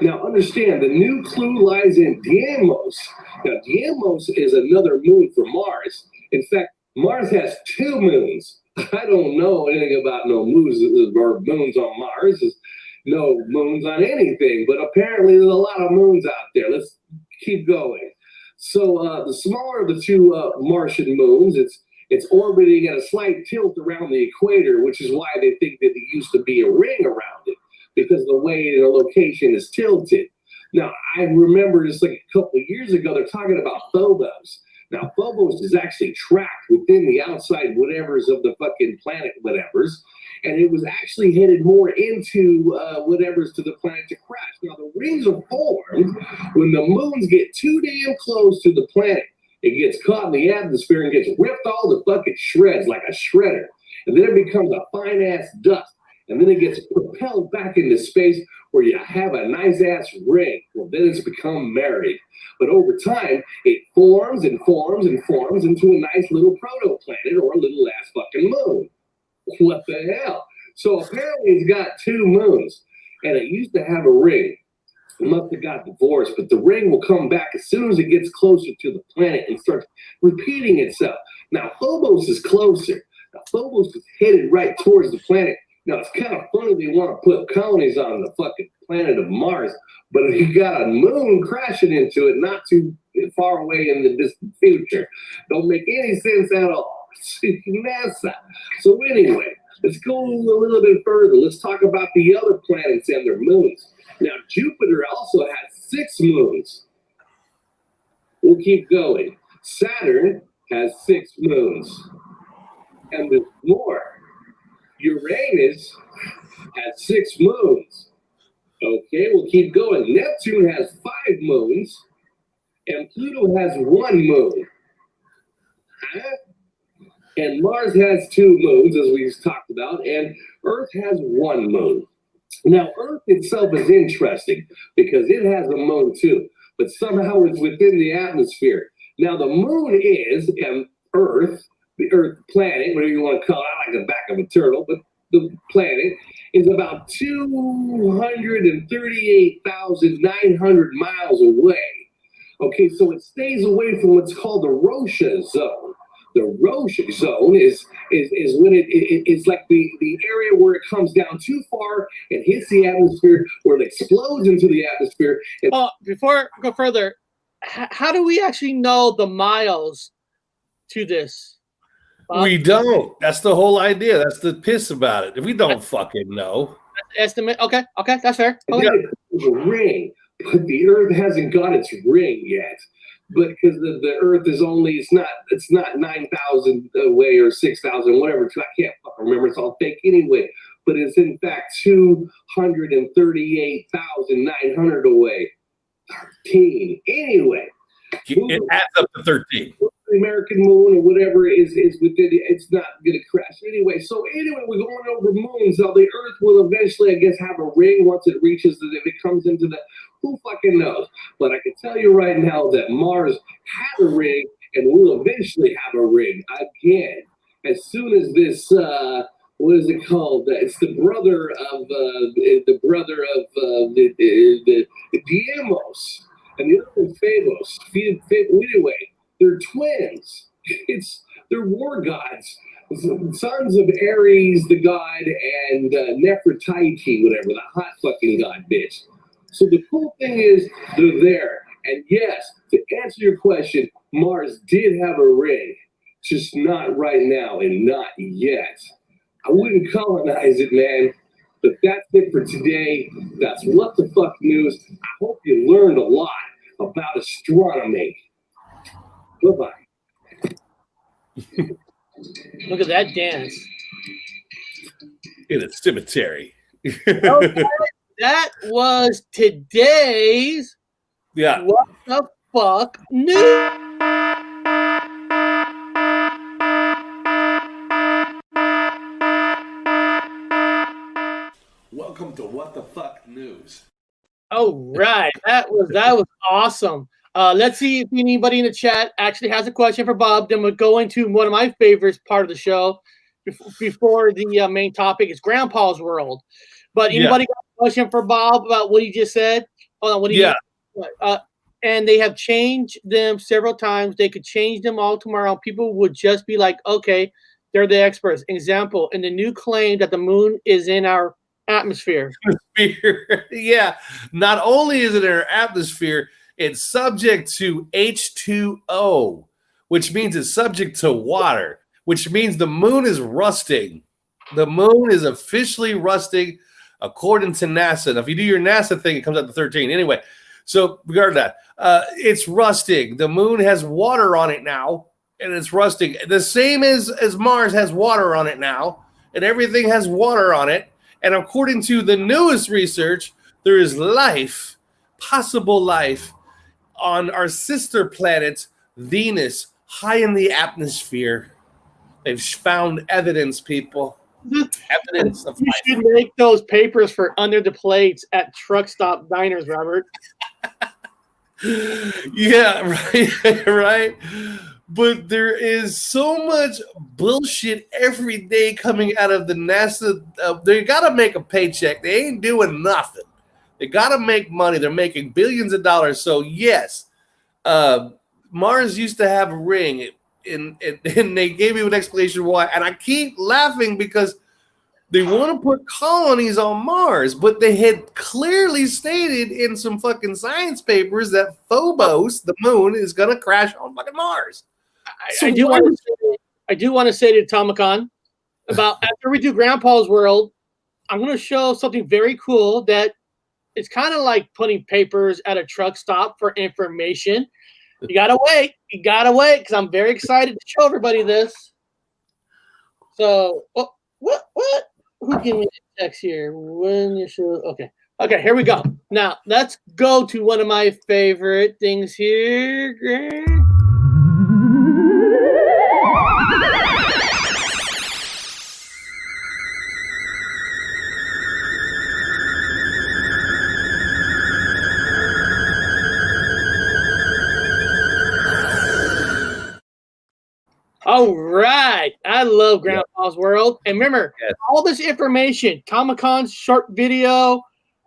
Now, understand, the new clue lies in Deimos. Now, Deimos is another moon for Mars. In fact, Mars has 2 moons. I don't know anything about no moons or moons on Mars. There's no moons on anything, but apparently there's a lot of moons out there. Let's keep going. So the smaller of the 2 Martian moons, it's orbiting at a slight tilt around the equator, which is why they think that there used to be a ring around it, because the way the location is tilted. Now, I remember just like a couple of years ago, they're talking about Phobos. Now, Phobos is actually trapped within the outside whatevers of the fucking planet whatevers, and it was actually headed more into whatevers to the planet to crash. Now, the rings are formed when the moons get too damn close to the planet. It gets caught in the atmosphere and gets ripped all the fucking shreds like a shredder, and then it becomes a fine-ass dust. And then it gets propelled back into space where you have a nice-ass ring. Well, then it's become married. But over time, it forms and forms and forms into a nice little protoplanet or a little-ass fucking moon. What the hell? So apparently it's got 2 moons, and it used to have a ring. It must have got divorced, but the ring will come back as soon as it gets closer to the planet and starts repeating itself. Now, Phobos is closer. Now, Phobos is headed right towards the planet. Now, it's kind of funny they want to put colonies on the fucking planet of Mars, but if you got a moon crashing into it not too far away in the distant future, don't make any sense at all. It's NASA. So anyway, let's go a little bit further. Let's talk about the other planets and their moons. Now, Jupiter also has 6 moons. We'll keep going. Saturn has 6 moons. And there's more. Uranus has 6 moons. Okay, we'll keep going. Neptune has 5 moons, and Pluto has 1 moon. Huh? And Mars has 2 moons, as we talked about, and Earth has 1 moon. Now, Earth itself is interesting because it has a moon too, but somehow it's within the atmosphere. Now, the moon is Earth, the Earth planet, whatever you want to call it, I like the back of a turtle, but the planet is about 238,900 miles away. Okay, so it stays away from what's called the Rocha zone. The Rocha zone is when it's like the area where it comes down too far and hits the atmosphere, where it explodes into the atmosphere. Before I go further, how do we actually know the miles to this? We don't. That's the whole idea. That's the piss about it. We don't fucking know. Estimate. Okay, that's fair. Okay. It's a ring, but the Earth hasn't got its ring yet. But because the Earth is only, it's not 9,000 away or 6,000, whatever. I can't fucking remember. It's all fake anyway. But it's in fact 238,900 away. 13. Anyway. It adds up to 13. The American moon or whatever is within it, it's not going to crash anyway. So anyway, we're going over moons. Now the Earth will eventually, I guess, have a ring once it reaches if it comes into the, who fucking knows? But I can tell you right now that Mars had a ring and will eventually have a ring again. As soon as this, what is it called? It's the brother of the Deimos, and the other one's Phobos. Anyway, they're twins. It's They're war gods. Sons of Ares, the god, and Nefertiti, whatever, the hot fucking god bitch. So the cool thing is, they're there. And yes, to answer your question, Mars did have a ring, just not right now and not yet. I wouldn't colonize it, man. But that's it for today. That's What the Fuck News. I hope you learned a lot about astronomy. Bye-bye. Look at that dance. In a cemetery. Okay, that was today's What the Fuck News. Welcome to What the Fuck News. All right, that was awesome. Let's see if anybody in the chat actually has a question for Bob. Then we'll go into one of my favorites part of the show before the main topic is Grandpa's World. But anybody got a question for Bob about what he just said? Hold on, and they have changed them several times. They could change them all tomorrow. People would just be like, okay, they're the experts. Example, in the new claim that the moon is in our atmosphere. Yeah. Not only is it in our atmosphere, it's subject to H2O, which means it's subject to water, which means the moon is rusting. The moon is officially rusting according to NASA. Now, if you do your NASA thing, it comes out to 13. Anyway, so regarding that, it's rusting. The moon has water on it now, and it's rusting. The same as Mars has water on it now, and everything has water on it. And according to the newest research, there is life, possible life, on our sister planet, Venus, high in the atmosphere. They've found evidence, people. Evidence of You life. should make those papers for under the plates at truck stop diners, Robert. Yeah, right, right. But there is so much bullshit every day coming out of the NASA. They got to make a paycheck. They ain't doing nothing. They got to make money. They're making billions of dollars. So, yes, Mars used to have a ring, and they gave you an explanation why. And I keep laughing because they want to put colonies on Mars, but they had clearly stated in some fucking science papers that Phobos, the moon, is going to crash on fucking Mars. I do want to say to Tomicon about after we do Grandpa's World, I'm going to show something very cool that it's kind of like putting papers at a truck stop for information. You gotta wait. You gotta wait because I'm very excited to show everybody this. So, what? Who gave me the text here? When you show? Okay. Here we go. Now let's go to one of my favorite things here. All right. I love Grandpa's World. And remember, all this information, Comic-Con's short video,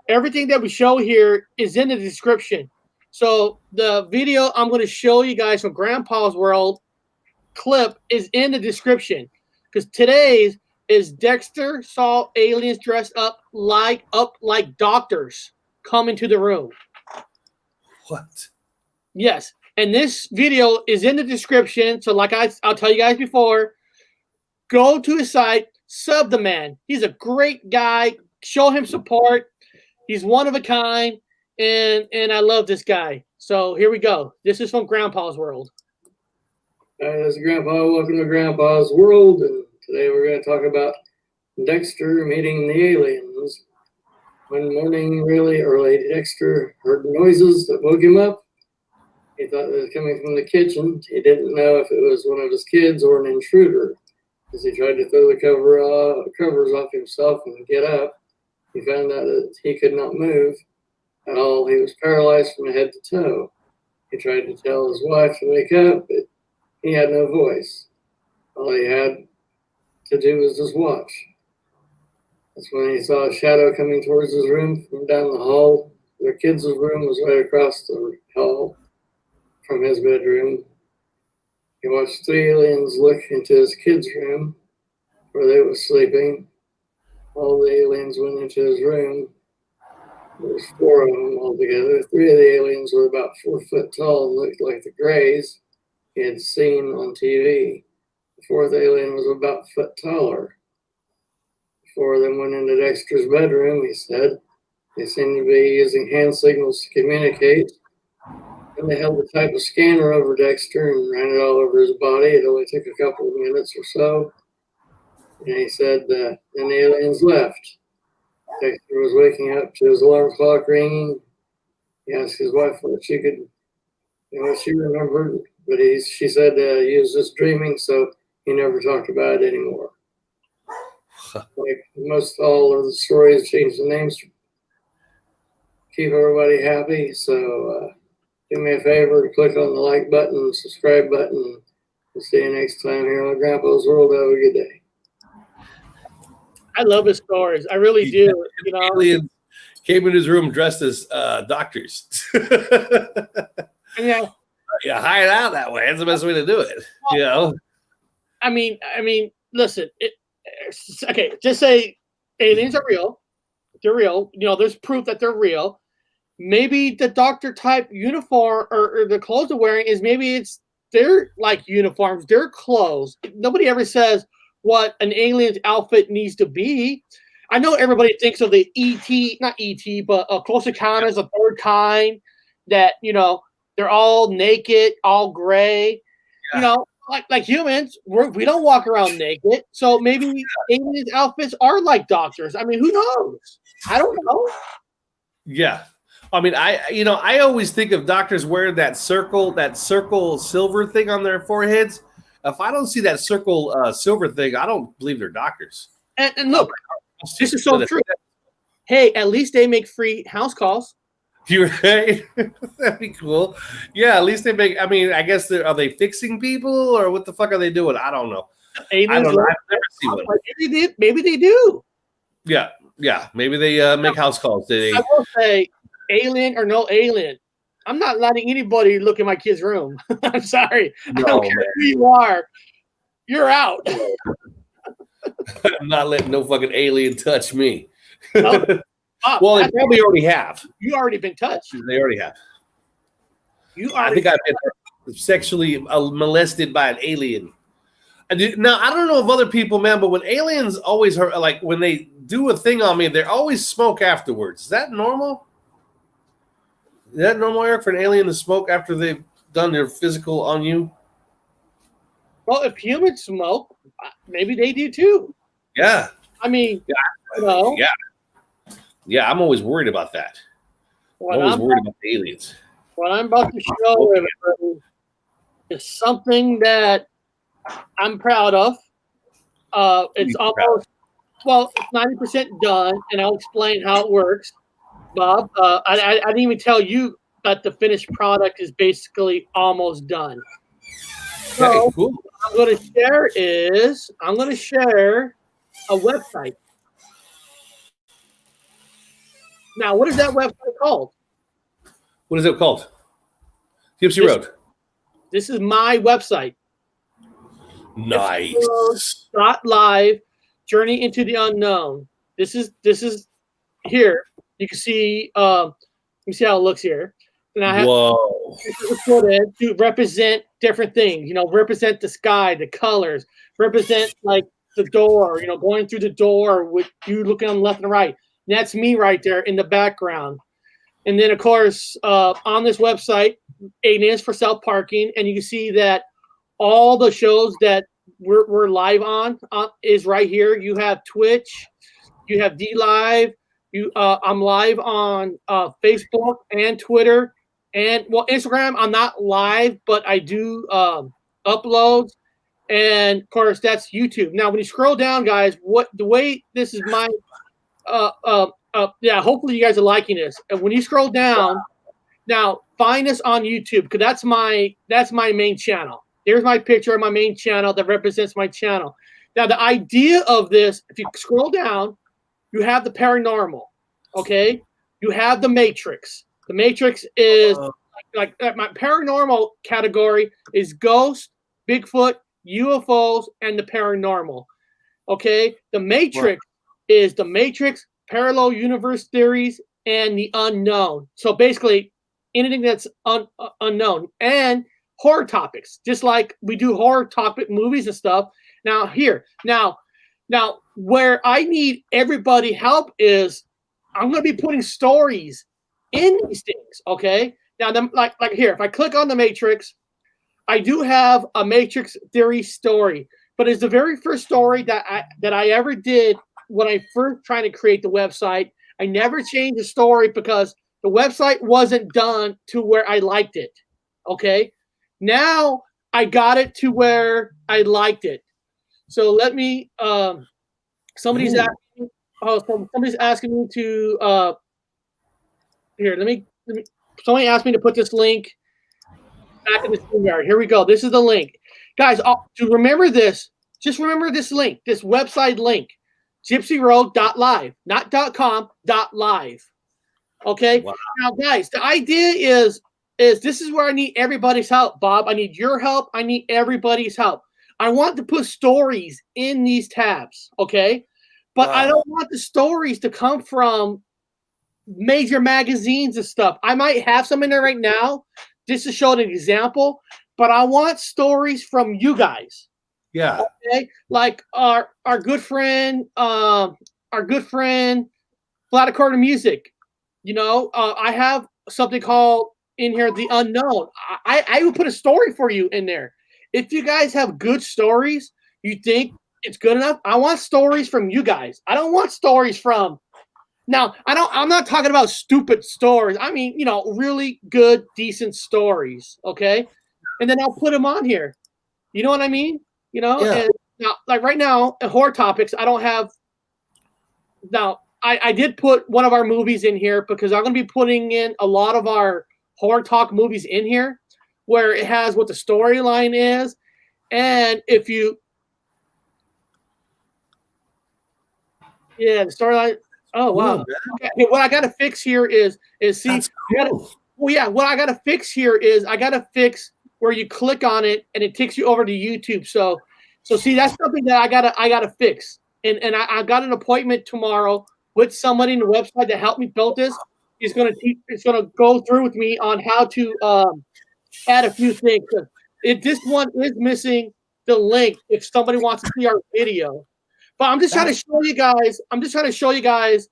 everything that we show here is in the description. So the video I'm going to show you guys from Grandpa's World clip is in the description. Because today's is Dexter saw aliens dressed up like doctors come into the room. What? Yes. And this video is in the description. So like I'll tell you guys before, go to his site, sub the man. He's a great guy. Show him support. He's one of a kind. And I love this guy. So here we go. This is from Grandpa's World. Hi, this is Grandpa. Welcome to Grandpa's World. And today we're going to talk about Dexter meeting the aliens. One morning, really early, Dexter heard noises that woke him up. He thought it was coming from the kitchen. He didn't know if it was one of his kids or an intruder. As he tried to throw the covers off himself and get up, he found out that he could not move at all. He was paralyzed from head to toe. He tried to tell his wife to wake up, but he had no voice. All he had to do was just watch. That's when he saw a shadow coming towards his room from down the hall. Their kids' room was right across the hall from his bedroom. He watched 3 aliens look into his kid's room where they were sleeping. All the aliens went into his room. There was 4 of them altogether. 3 of the aliens were about 4 foot tall and looked like the Grays he had seen on TV. The 4th alien was about a foot taller. 4 of them went into Dexter's bedroom, he said. They seemed to be using hand signals to communicate. And they held a type of scanner over Dexter and ran it all over his body. It only took a couple of minutes or so. And he said then the aliens left. Dexter was waking up to his alarm clock ringing. He asked his wife what she could, what she remembered, but she said he was just dreaming, so he never talked about it anymore. Like most all of the stories, changed the names to keep everybody happy. So do me a favor, click on the like button, subscribe button. We'll see you next time here on Grandpa's World. Have a good day. I love his stories. I really do. You know, Aliens came in his room dressed as doctors. yeah. Yeah, hide out that way. That's the best way to do it. You know. I mean, listen. Okay, just say aliens are real. They're real. You know, there's proof that they're real. Maybe the doctor type uniform or the clothes they're wearing is maybe it's their like uniforms, their clothes. Nobody ever says what an alien's outfit needs to be. I know everybody thinks of the not ET, but Close Encounters of the Third Kind, that, you know, they're all naked, all gray. Yeah. You know, like humans, we don't walk around naked. So maybe aliens' outfits are like doctors. I mean, who knows? I don't know. Yeah. I mean, I always think of doctors wearing that circle silver thing on their foreheads. If I don't see that circle silver thing, I don't believe they're doctors. And look, this is so true. Hey, at least they make free house calls. You're right. That'd be cool. Yeah, at least they make. I mean, I guess are they fixing people or what the fuck are they doing? I don't know. Aliens, I don't know. I've never seen one. Maybe they do. Yeah. Maybe they make house calls. I will say, alien or no alien, I'm not letting anybody look in my kid's room. I'm sorry. No, I don't care who you are. You're out. I'm not letting no fucking alien touch me. No. Well, they probably already have. You already been touched. They already have. I think I've been sexually molested by an alien. Now, I don't know if other people, man, but when aliens always hurt, like when they do a thing on me, they always smoke afterwards. Is that normal? Is that normal, Eric, for an alien to smoke after they've done their physical on you? Well, if humans smoke, maybe they do too. Yeah. I mean, you know. Yeah, I'm always worried about that. I'm always worried about the aliens. What I'm about to show everybody is something that I'm proud of. It's almost, well, it's 90% done, and I'll explain how it works. Bob, I didn't even tell you that the finished product is basically almost done. So okay, cool. What I'm going to share a website. Now, what is that website called? What is it called? Gypsy Road. This is my website. Nice. .live, Journey into the Unknown. This is here. You can see how it looks here. And I have to represent different things. You know, represent the sky, the colors, represent like the door. You know, going through the door with you looking on the left and right. And that's me right there in the background. And then, of course, on this website, aliens for self-parking, and you can see that all the shows that we're live on is right here. You have Twitch, you have DLive, I'm live on Facebook and Twitter, and well, Instagram. I'm not live, but I do uploads, and of course that's YouTube. Now, when you scroll down, guys, the way this is my hopefully you guys are liking this. And when you scroll down, now find us on YouTube because that's my main channel. There's my picture of my main channel that represents my channel. Now the idea of this, if you scroll down, you have the paranormal, okay? You have the Matrix. The Matrix is like my paranormal category is ghost, Bigfoot, UFOs, and the paranormal. Okay, the Matrix is the Matrix, parallel universe theories, and the unknown. So basically, anything that's unknown and horror topics, just like we do horror topic movies and stuff. Now, where I need everybody help is I'm going to be putting stories in these things. Okay, now like here, if I click on the Matrix, I do have a Matrix theory story, but it's the very first story that I ever did when I first tried to create the website. I never changed the story because the website wasn't done to where I liked it. Okay, now I got it to where I liked it. So let me. Somebody's asking. Somebody's asking me to. Here, let me. Somebody asked me to put this link back in the StreamYard. Here we go. This is the link, guys. To remember this, just remember this link, this website link, gypsyroad.live, not .com, .live. Okay. Wow. Now, guys, the idea is this is where I need everybody's help, Bob. I need your help. I need everybody's help. I want to put stories in these tabs, okay? But I don't want the stories to come from major magazines and stuff. I might have some in there right now just to show an example, but I want stories from you guys. Yeah. Okay. Like our good friend, Flaticorn Music. You know, I have something called in here the unknown. I will put a story for you in there. If you guys have good stories, you think it's good enough. I want stories from you guys. I don't want stories from. Now, I'm not talking about stupid stories. I mean, you know, really good, decent stories. Okay, and then I'll put them on here. You know what I mean? You know, yeah. And now, like right now, at horror topics, I don't have. Now, I did put one of our movies in here because I'm going to be putting in a lot of our horror talk movies in here, where it has what the storyline is, and if you, the storyline. Oh wow! Okay, what I got to fix here is see. Cool. What I got to fix here is I got to fix where you click on it and it takes you over to YouTube. So see, that's something that I gotta fix. And I got an appointment tomorrow with somebody in the website to help me build this. He's gonna go through with me on how to add a few things. This one is missing the link if somebody wants to see our video. But I'm just trying to show you guys. I'm just trying to show you guys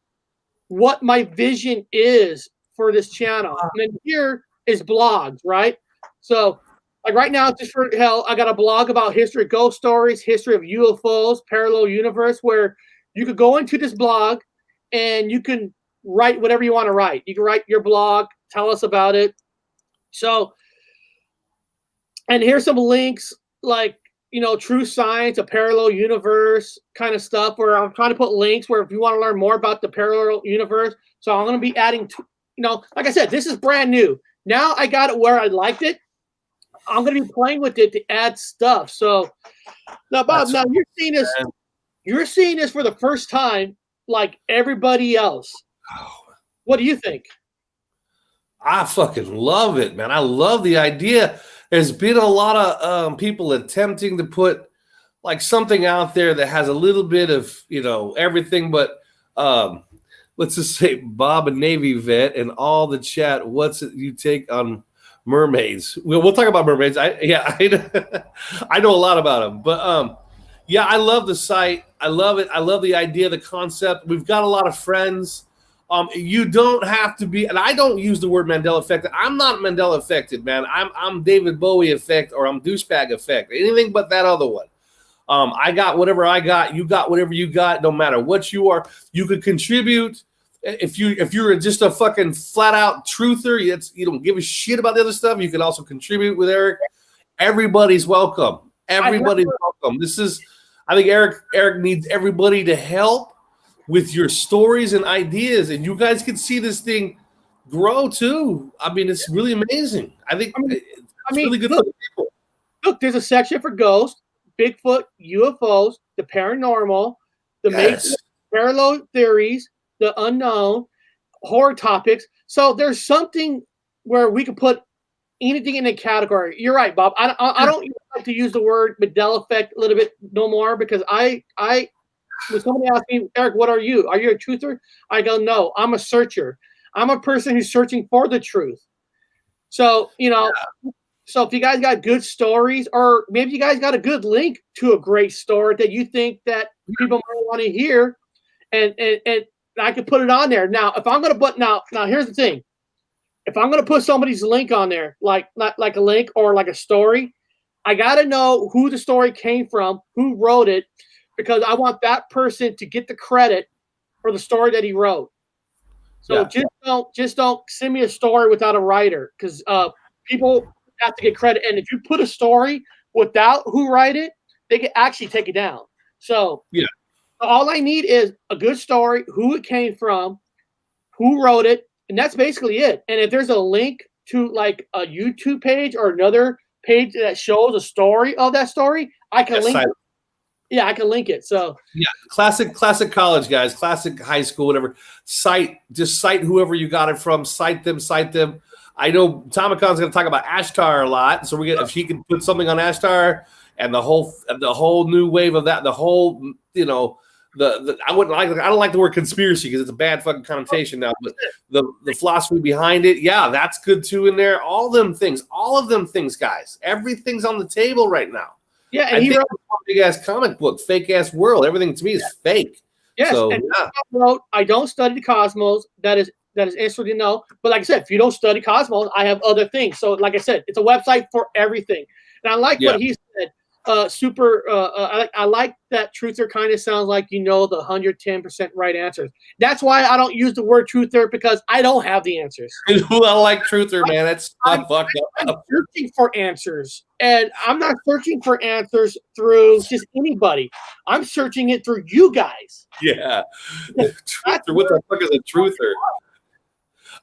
what my vision is for this channel. And then here is blogs, right? So, like right now, just for hell, I got a blog about history of ghost stories, history of UFOs, parallel universe, where you could go into this blog and you can write whatever you want to write. You can write your blog, tell us about it. So, and here's some links like, you know, true science, a parallel universe kind of stuff, where I'm trying to put links where if you want to learn more about the parallel universe. So I'm going to be adding, you know, like I said, this is brand new. Now I got it where I liked it. I'm going to be playing with it to add stuff. So now, Bob, now you're seeing this for the first time, like everybody else. What do you think? I fucking love it, man. I love the idea. There's been a lot of people attempting to put like something out there that has a little bit of, you know, everything, but let's just say Bob, a Navy vet, and all the chat. What's it you take on mermaids? We'll talk about mermaids. I know a lot about them, but yeah, I love the site. I love it. I love the idea, the concept. We've got a lot of friends. You don't have to be, and I don't use the word Mandela effect. I'm not Mandela affected, man. I'm David Bowie effect, or I'm douchebag effect. Anything but that other one. I got whatever I got. You got whatever you got. No matter what you are, you could contribute. If you're just a fucking flat out truther, you don't give a shit about the other stuff. You can also contribute with Eric. Everybody's welcome. Everybody's welcome. I think Eric needs everybody to help with your stories and ideas, and you guys can see this thing grow too. I mean, it's really amazing. I think it's really good for the people. Look, there's a section for ghosts, Bigfoot, UFOs, the paranormal, the major parallel theories, the unknown, horror topics. So there's something where we can put anything in a category. You're right, Bob. I don't use like to use the word Mandela effect a little bit no more because I when somebody asks me, Eric, what are you? Are you a truther? I go, no, I'm a searcher. I'm a person who's searching for the truth. So, so if you guys got good stories, or maybe you guys got a good link to a great story that you think that people might want to hear, and I can put it on there. Now, if I'm going to put now here's the thing. If I'm going to put somebody's link on there, like a link or like a story, I got to know who the story came from, who wrote it, because I want that person to get the credit for the story that he wrote. So just don't send me a story without a writer, because people have to get credit. And if you put a story without who write it, they can actually take it down. So all I need is a good story, who it came from, who wrote it, and that's basically it. And if there's a link to like a YouTube page or another page that shows a story of that story, I can link it. Yeah, I can link it. So classic college guys, classic high school, whatever. Cite whoever you got it from. Cite them. I know Tomicon's going to talk about Ashtar a lot, so if she can put something on Ashtar and the whole new wave of that, the whole I don't like the word conspiracy because it's a bad fucking connotation now, but the philosophy behind it, that's good too in there. All of them things, guys. Everything's on the table right now. Yeah, and he wrote a big ass comic book, fake ass world. Everything to me is fake. Yes, so, and wrote, I don't study the cosmos. That is interesting to know. But like I said, if you don't study cosmos, I have other things. So like I said, it's a website for everything. And I like what he said. I like that truther kind of sounds like the 110% right answers. That's why I don't use the word truther, because I don't have the answers. I like truther, man. That's I'm searching for answers, and I'm not searching for answers through just anybody. I'm searching it through you guys. Yeah. Truther, what the fuck is a truther?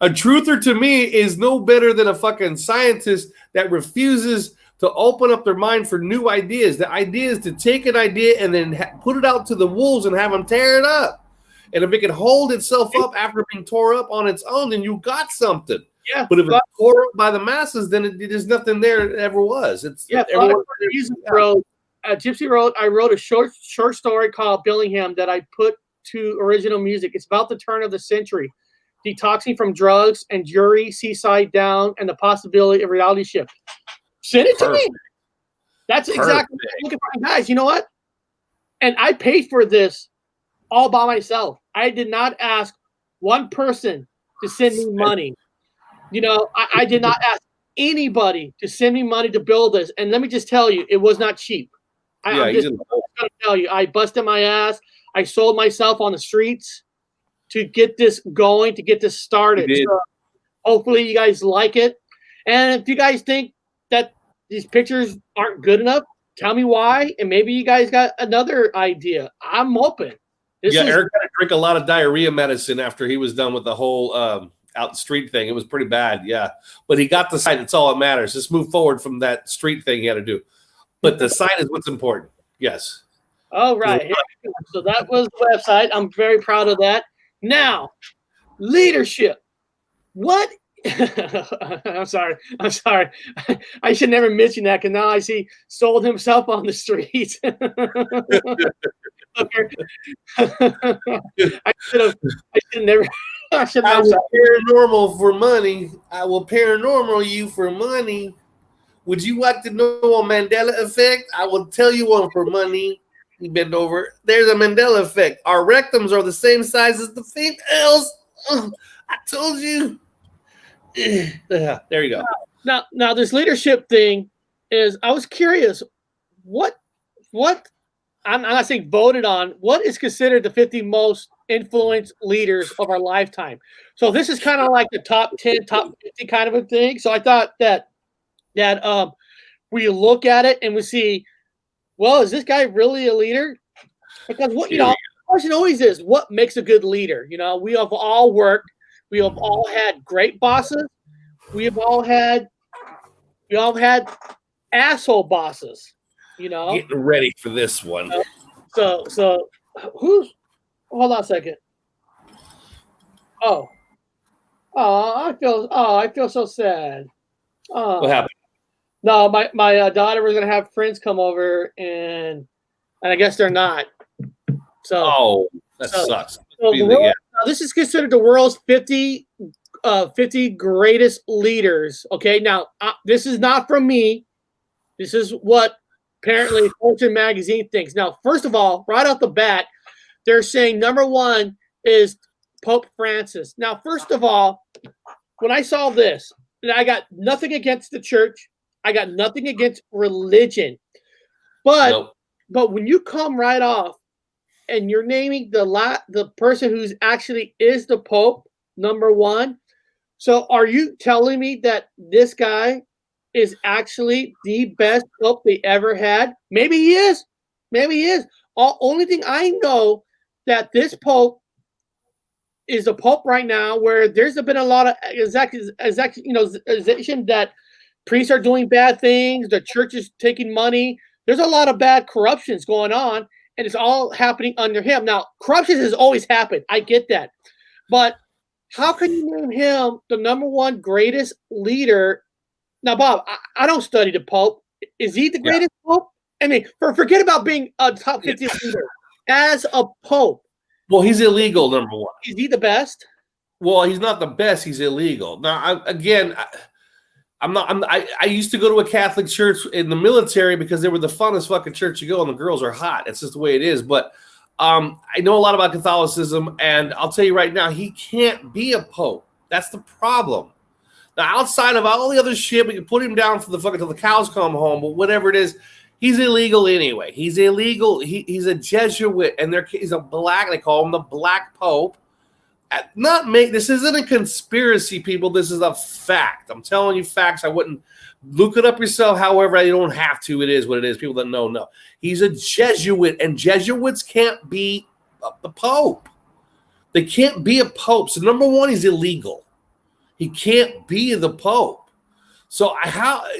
A truther to me is no better than a fucking scientist that refuses to open up their mind for new ideas. The idea is to take an idea and then put it out to the wolves and have them tear it up. And if it can hold itself up after being tore up on its own, then you got something. Yeah. But if it's tore up by the masses, then there's nothing there that ever was. Gypsy wrote, I wrote a short story called Billingham that I put to original music. It's about the turn of the century. Detoxing from drugs and jury, seaside down, and the possibility of reality shift. Send it to me. That's exactly what I'm looking for. Guys, you know what? And I paid for this all by myself. I did not ask one person to send me money. I did not ask anybody to send me money to build this. And let me just tell you, it was not cheap. I'm just going to tell you, I busted my ass. I sold myself on the streets to get this going, to get this started. So hopefully you guys like it. And if you guys think that these pictures aren't good enough, tell me why, and maybe you guys got another idea. I'm open. Eric had to drink a lot of diarrhea medicine after he was done with the whole out street thing. It was pretty bad, but he got the site. That's all that matters. Just move forward from that street thing he had to do. But the site is what's important. Yes. All right. So that was the website. I'm very proud of that. Now, leadership. What? I'm sorry. I should never mention that, because now I see sold himself on the streets. I will paranormal for money. I will paranormal you for money. Would you like to know a Mandela effect? I will tell you one for money. You bend over. There's a Mandela effect. Our rectums are the same size as the females. I told you. Yeah, there you go. Now this leadership thing is, I was curious, what I'm not saying voted on, what is considered the 50 most influenced leaders of our lifetime? So this is kind of like the top 10, top 50 kind of a thing. So I thought that we look at it and we see, well, is this guy really a leader? Because the question always is, what makes a good leader? We have all worked. We have all had great bosses. We have all had asshole bosses. Getting ready for this one. So who's? Hold on a second. I feel so sad. What happened? No, my daughter was gonna have friends come over, and I guess they're not. So, that so- sucks. so the world, now this is considered the world's 50 greatest leaders. Okay, now this is not from me. This is what apparently Fortune magazine thinks. Now, first of all, right off the bat, they're saying number one is Pope Francis. Now, first of all, when I saw this, and I got nothing against the church, I got nothing against religion, but when you come right off and you're naming the person who's actually is the Pope, number one. So are you telling me that this guy is actually the best Pope they ever had? Maybe he is. Maybe he is. Only thing I know that this Pope is a Pope right now where there's been a lot of accusation that priests are doing bad things, the church is taking money. There's a lot of bad corruptions going on, and it's all happening under him. Now, corruption has always happened. I get that. But how can you name him the number one greatest leader? Now, Bob, I don't study the Pope. Is he the greatest Pope? I mean, forget about being a top 50 leader. As a Pope. Well, he's illegal, number one. Is he the best? Well, he's not the best. He's illegal. Now, I used to go to a Catholic church in the military because they were the funnest fucking church you go, and the girls are hot. It's just the way it is. But I know a lot about Catholicism, and I'll tell you right now, he can't be a Pope. That's the problem. Now, outside of all the other shit, we can put him down for the fucking till the cows come home, but whatever it is, he's illegal anyway. He's illegal. He's a Jesuit, and he's a black. They call him the Black Pope. This isn't a conspiracy, people. This is a fact. I'm telling you facts. I wouldn't look it up yourself. However, you don't have to. It is what it is. People that know. He's a Jesuit, and Jesuits can't be the Pope. They can't be a Pope. So number one, he's illegal. He can't be the Pope. So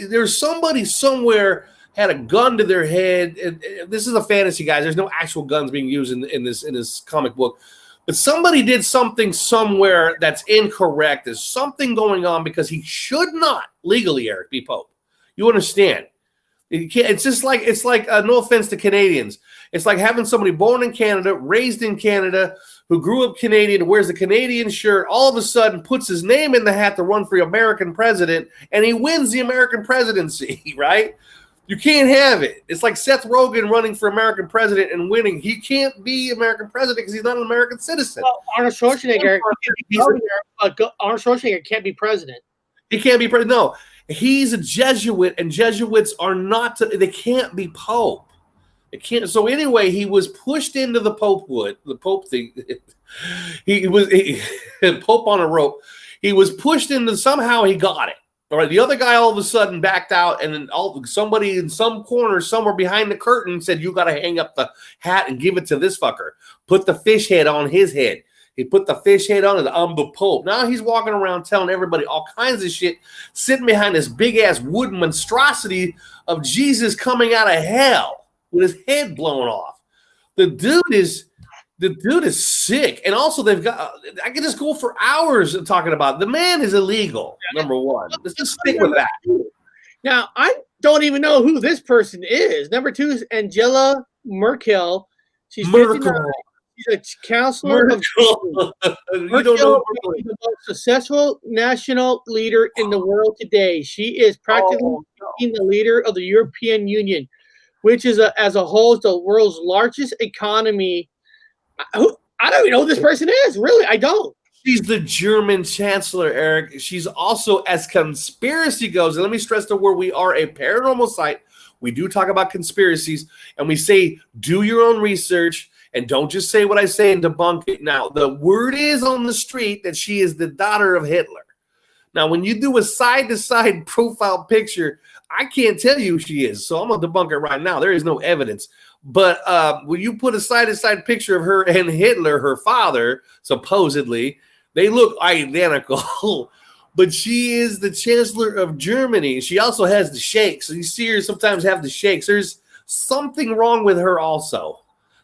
there's somebody somewhere had a gun to their head. And this is a fantasy, guys. There's no actual guns being used in this comic book. But somebody did something somewhere that's incorrect. There's something going on because he should not legally, Eric, be Pope. You understand? It's like no offense to Canadians. It's like having somebody born in Canada, raised in Canada, who grew up Canadian, wears a Canadian shirt, all of a sudden puts his name in the hat to run for American president, and he wins the American presidency, right? You can't have it. It's like Seth Rogen running for American president and winning. He can't be American president because he's not an American citizen. Well, Arnold Schwarzenegger can't be president. He can't be president. No, he's a Jesuit, and Jesuits are not. They can't be Pope. It can't. So anyway, he was pushed into the Popewood. The Pope thing. He was Pope on a rope. He was pushed into. Somehow he got it. All right, the other guy all of a sudden backed out, and then somebody in some corner somewhere behind the curtain said, "You got to hang up the hat and give it to this fucker. Put the fish head on his head." He put the fish head on, and I'm the Pope. Now he's walking around telling everybody all kinds of shit, sitting behind this big-ass wooden monstrosity of Jesus coming out of hell with his head blown off. The dude is sick. And also I can just go for hours talking about it. The man is illegal, number one. Let's just stick with that. Now, I don't even know who this person is. Number two is Angela Merkel. She's 59. She's a counselor. Merkel is the most successful national leader in the world today. She is practically the leader of the European Union, which is as a whole is the world's largest economy. I don't even know who this person is. Really, I don't. She's the German chancellor, Eric. She's also, as conspiracy goes, and let me stress the word, we are a paranormal site. We do talk about conspiracies, and we say do your own research, and don't just say what I say and debunk it. Now, the word is on the street that she is the daughter of Hitler. Now, when you do a side-to-side profile picture, I can't tell you who she is, so I'm going to debunk it right now. There is no evidence. But when you put a side-to-side picture of her and Hitler, her father, supposedly, they look identical. But she is the chancellor of Germany. She also has the shakes. You see her sometimes have the shakes. There's something wrong with her also.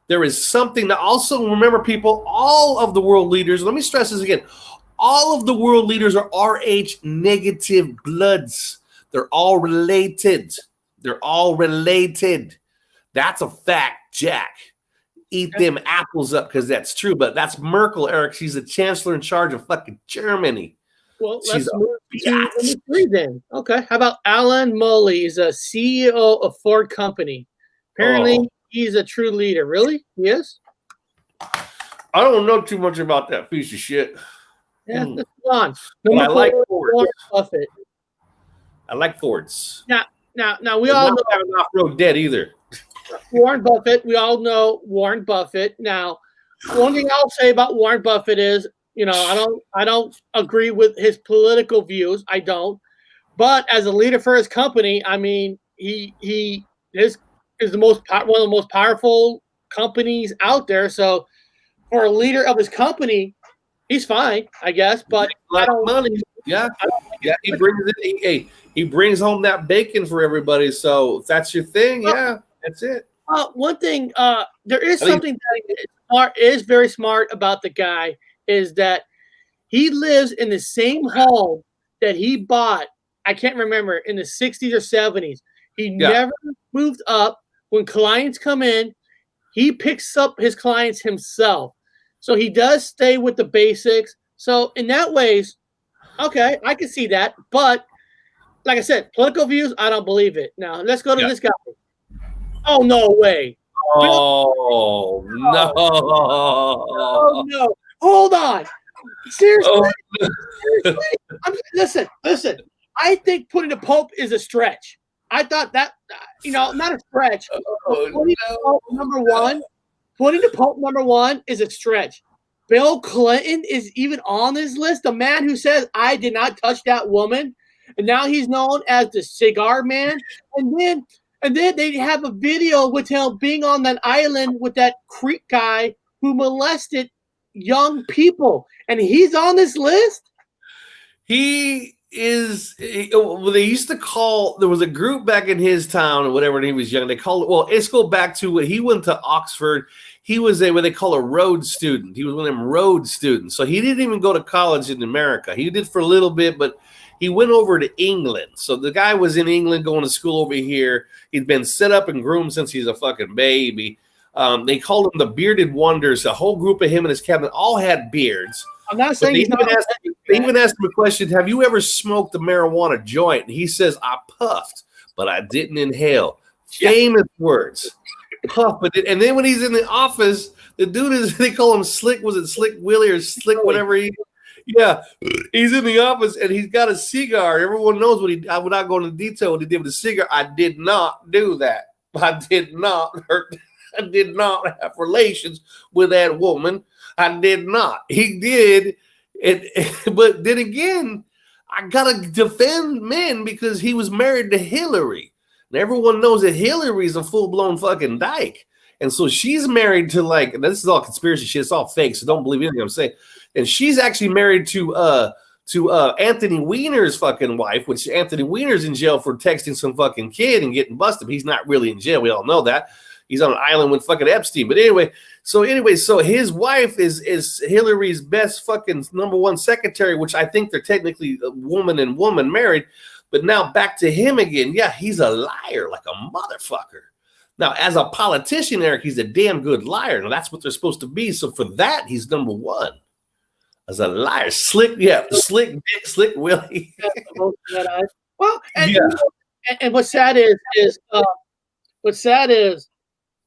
There is something to also remember, people, all of the world leaders, let me stress this again, all of the world leaders are RH negative bloods. They're all related. They're all related. That's a fact, Jack. Eat them apples up because that's true. But that's Merkel, Eric. She's the chancellor in charge of fucking Germany. Well, She's let's move to number 3 then. Okay. How about Alan Mully? He's a CEO of Ford Company. Apparently, he's a true leader. Really? He is? I don't know too much about that piece of shit. Yeah, let's move on. I like Ford. Warren Buffett. I like Fords. Now we all know have an off-road debt either. Warren Buffett. We all know Warren Buffett. Now, one thing I'll say about Warren Buffett is, I don't agree with his political views. I don't. But as a leader for his company, I mean, he is one of the most powerful companies out there. So, for a leader of his company, he's fine, I guess. But a lot of money. Yeah. He brings home that bacon for everybody. So if that's your thing, yeah, that's it. One thing, there is something that is very smart about the guy is that he lives in the same home that he bought. I can't remember, in the 60s or 70s. He never moved up. When clients come in, he picks up his clients himself. So he does stay with the basics. So in that ways, okay, I can see that. But like I said, political views, I don't believe it. Now let's go to this guy. Oh, no way. Oh, no. Oh, no. Hold on. Seriously? Seriously? Listen. I think putting the Pope is a stretch. I thought that, not a stretch. Putting the Pope number one is a stretch. Bill Clinton is even on this list. The man who says, I did not touch that woman. And now he's known as the cigar man. And then they have a video with him being on that island with that creep guy who molested young people. And he's on this list? They used to call, there was a group back in his town or whatever when he was young. They called it, let's go back to when he went to Oxford. He was what they call a Rhodes student. He was one of them Rhodes students. So he didn't even go to college in America. He did for a little bit, but he went over to England. So the guy was in England going to school over here. He'd been set up and groomed since he's a fucking baby. They called him the Bearded Wonders. A whole group of him and his cabinet all had beards. I'm not saying they even asked him a question, have you ever smoked a marijuana joint? And he says, I puffed, but I didn't inhale. Famous words. Puff, and then when he's in the office, the dude they call him Slick. Was it Slick Willie or Slick whatever he's in the office and he's got a cigar. Everyone knows I would not go into detail what he did with the cigar. I did not do that. I did not have relations with that woman. I did not. He did. But then again, I gotta defend men because he was married to Hillary. And everyone knows that Hillary's a full-blown fucking dyke. And so she's married to this is all conspiracy shit. It's all fake, so don't believe anything I'm saying. And she's actually married to Anthony Weiner's fucking wife, which Anthony Weiner's in jail for texting some fucking kid and getting busted. He's not really in jail. We all know that. He's on an island with fucking Epstein. But anyway, so his wife is Hillary's best fucking number one secretary, which I think they're technically woman and woman married. But now back to him again. Yeah, he's a liar like a motherfucker. Now, as a politician, Eric, he's a damn good liar. Now, that's what they're supposed to be. So for that, he's number one. As a liar. Slick Dick, Slick Willie. And what's sad is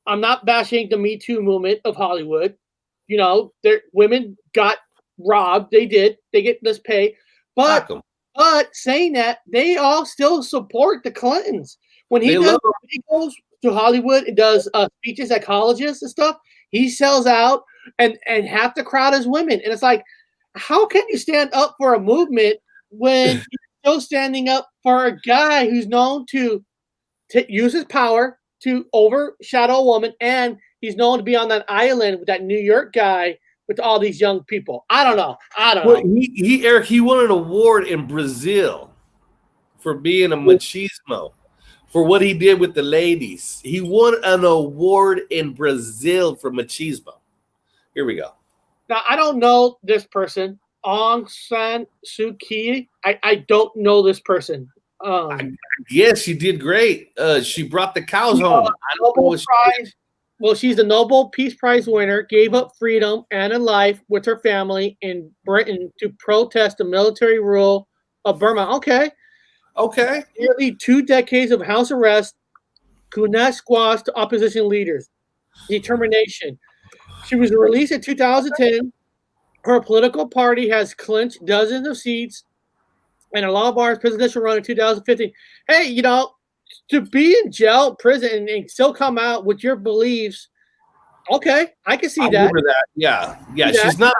I'm not bashing the Me Too movement of Hollywood. Women got robbed. They did. They get this pay. But saying that, they all still support the Clintons. When he goes to Hollywood and does speeches at colleges and stuff, he sells out, and half the crowd is women. And it's like, how can you stand up for a movement when you're still standing up for a guy who's known to use his power to overshadow a woman, and he's known to be on that island with that New York guy with all these young people? I don't know. Eric, he won an award in Brazil for being a machismo, for what he did with the ladies. He won an award in Brazil for machismo. Here we go. Now, I don't know this person, Aung San Suu Kyi. I don't know this person. Yes, she did great. She brought the cows home. I don't know what she did. Well, she's the Nobel Peace Prize winner, gave up freedom and a life with her family in Britain to protest the military rule of Burma. Okay. Nearly 2 decades of house arrest could not squash the opposition leaders' determination. She was released in 2010. Her political party has clinched dozens of seats in a Labar's presidential run in 2015. Hey, you know, to be in jail, prison, and still come out with your beliefs, okay, I can see that. Remember that. Yeah. She's not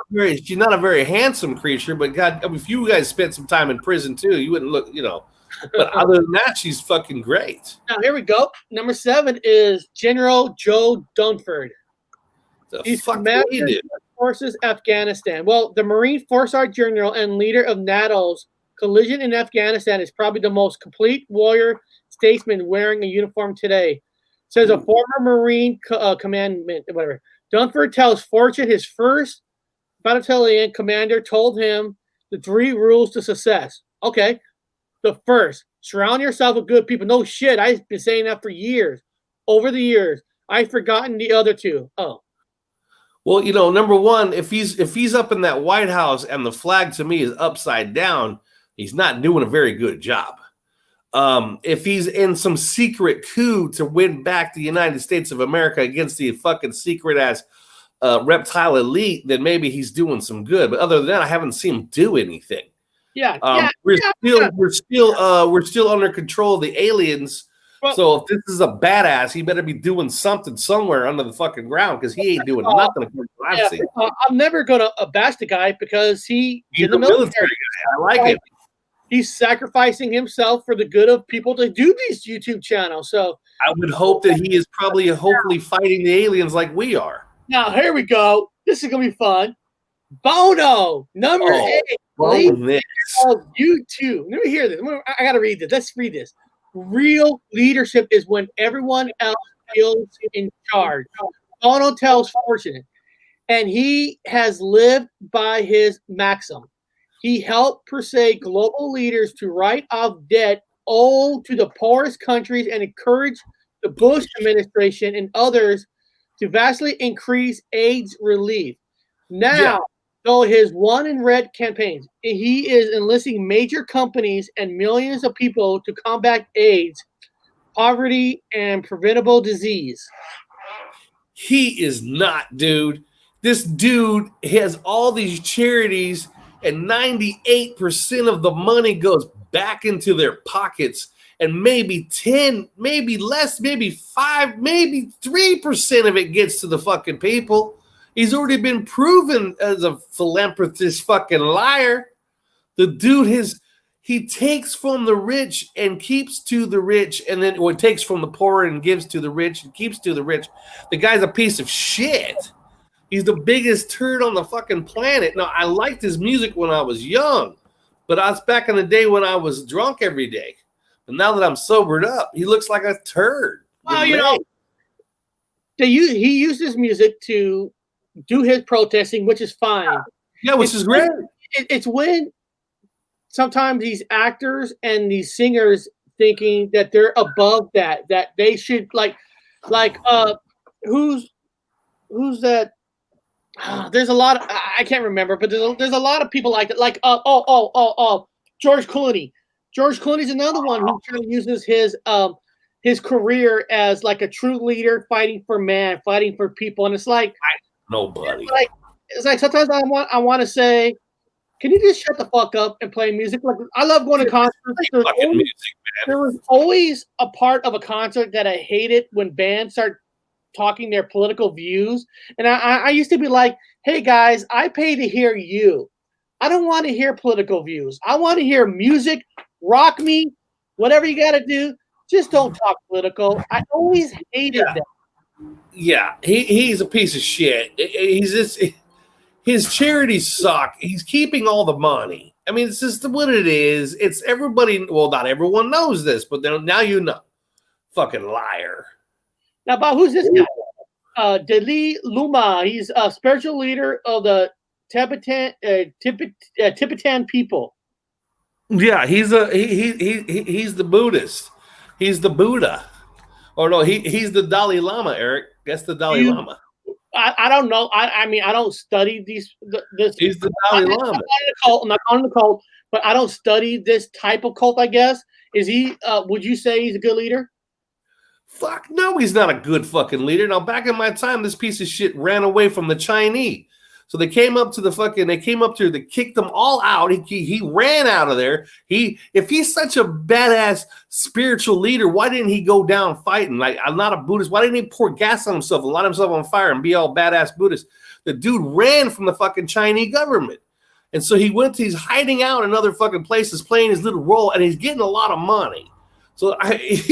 a very handsome creature, but God, I mean, if you guys spent some time in prison too, you wouldn't look, you know. But other than that, she's fucking great. Now here we go. Number 7 is General Joe Dunford. He's commander of the forces Afghanistan. Well, the Marine four-star general and leader of NATO's collision in Afghanistan is probably the most complete warrior statesman wearing a uniform today, says a former Marine commandant, whatever. Dunford tells Fortune his first battalion commander told him the 3 rules to success. Okay, the first, surround yourself with good people. No shit, I've been saying that for years. Over the years, I've forgotten the other 2. Oh. Well, you know, number 1, if he's up in that White House and the flag to me is upside down, he's not doing a very good job. If he's in some secret coup to win back the United States of America against the fucking secret ass reptile elite, then maybe he's doing some good. But other than that, I haven't seen him do anything. We're still under control of the aliens. Well, so if this is a badass, he better be doing something somewhere under the fucking ground because he ain't doing nothing. I'm never gonna bash the guy because he's in the military guy. I like it. He's sacrificing himself for the good of people to do these YouTube channels. So I would hope that he is probably hopefully fighting the aliens like we are. Now here we go. This is gonna be fun. Bono, number 8. Of YouTube. Let me hear this. I gotta read this. Let's read this. Real leadership is when everyone else feels in charge. Bono tells Fortune, and he has lived by his maxim. He helped persuade global leaders to write off debt owed to the poorest countries and encourage the Bush administration and others to vastly increase AIDS relief. Now, though his One in Red campaigns, he is enlisting major companies and millions of people to combat AIDS, poverty, and preventable disease. He is not, dude. This dude has all these charities, and 98% of the money goes back into their pockets, and maybe 10, maybe less, maybe 5, maybe 3% of it gets to the fucking people. He's already been proven as a philanthropist fucking liar. The dude he takes from the rich and keeps to the rich, and then takes from the poor and gives to the rich and keeps to the rich. The guy's a piece of shit. He's the biggest turd on the fucking planet. Now, I liked his music when I was young, but I was back in the day when I was drunk every day. But now that I'm sobered up, he looks like a turd. Well, you know, he used his music to do his protesting, which is fine. Yeah, which is great. It's when sometimes these actors and these singers thinking that they're above that they should like who's that? There's a lot of, I can't remember, but there's a lot of people like that. Like George Clooney. George Clooney's another one who kind of uses his career as like a true leader, fighting for man, fighting for people, and it's like. Nobody. It's like sometimes I want to say, can you just shut the fuck up and play music? Like I love going to concerts. There was always a part of a concert that I hated when bands start talking their political views. And I used to be like, hey guys, I pay to hear you. I don't want to hear political views. I want to hear music, rock me, whatever you got to do. Just don't talk political. I always hated that. Yeah, he's a piece of shit. His charities suck. He's keeping all the money. I mean, it's just what it is. It's everybody. Well, not everyone knows this, but now you know. Fucking liar. Now, Bob, who's this guy? Dalai Lama. He's a spiritual leader of the Tibetan people. Yeah, he's the Buddhist. He's the Buddha. Or no, he's the Dalai Lama, Eric. That's the Dalai Lama. I don't know. I mean, I don't study this. He's the Dalai Lama. I'm not calling the cult, but I don't study this type of cult, I guess. Is he, would you say he's a good leader? Fuck no, he's not a good fucking leader. Now, back in my time, this piece of shit ran away from the Chinese. So they came up to they kicked them all out. He ran out of there. If he's such a badass spiritual leader, why didn't he go down fighting? Like, I'm not a Buddhist. Why didn't he pour gas on himself and light himself on fire and be all badass Buddhist? The dude ran from the fucking Chinese government. And so he's hiding out in other fucking places, playing his little role, and he's getting a lot of money. So he's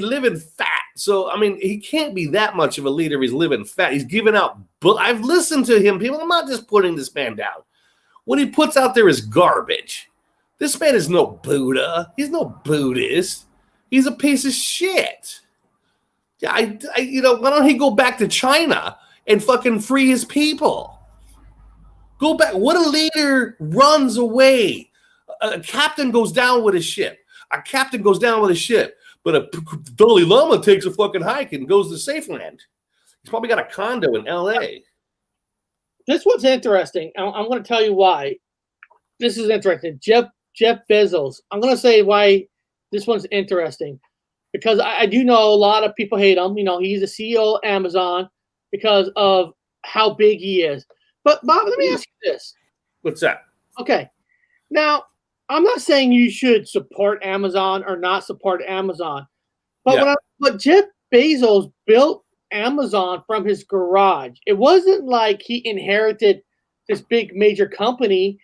living fat. So, I mean, he can't be that much of a leader if he's living fat. He's giving out, but I've listened to him, people. I'm not just putting this man down. What he puts out there is garbage. This man is no Buddha. He's no Buddhist. He's a piece of shit. Yeah, why don't he go back to China and fucking free his people? Go back. What a leader runs away. A captain goes down with a ship. But a Dalai Lama takes a fucking hike and goes to safe land. He's probably got a condo in L.A. This one's interesting. I'm going to tell you why. This is interesting. Jeff Bezos. I'm going to say why this one's interesting. Because I do know a lot of people hate him. He's the CEO of Amazon because of how big he is. But, Bob, let me ask you this. What's that? Okay. Now, I'm not saying you should support Amazon or not support Amazon, but but Jeff Bezos built Amazon from his garage. It wasn't like he inherited this big major company.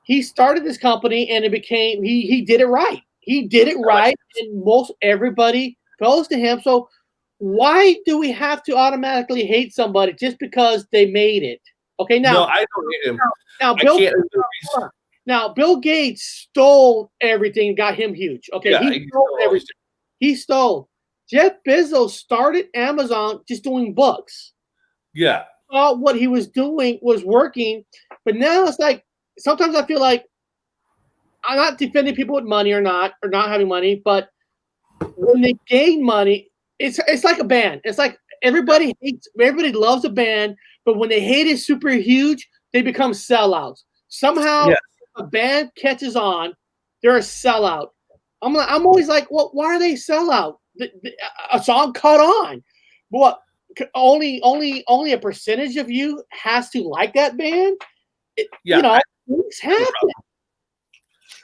He started this company and it became he did it right. He did it right, and most everybody goes to him. So why do we have to automatically hate somebody just because they made it? Okay, now no, I don't hate him. Now, Bill Gates stole everything, got him huge. Okay, he stole everything. He stole. Jeff Bezos started Amazon just doing books. Yeah. What he was doing was working, but now it's like sometimes I feel like I'm not defending people with money or not having money, but when they gain money, it's like a band. It's like everybody loves a band, but when they hate it super huge, they become sellouts. Somehow. A band catches on, they're a sellout. I'm always like, well, why are they sellout? A song caught on. What? Only a percentage of you has to like that band. Things happen.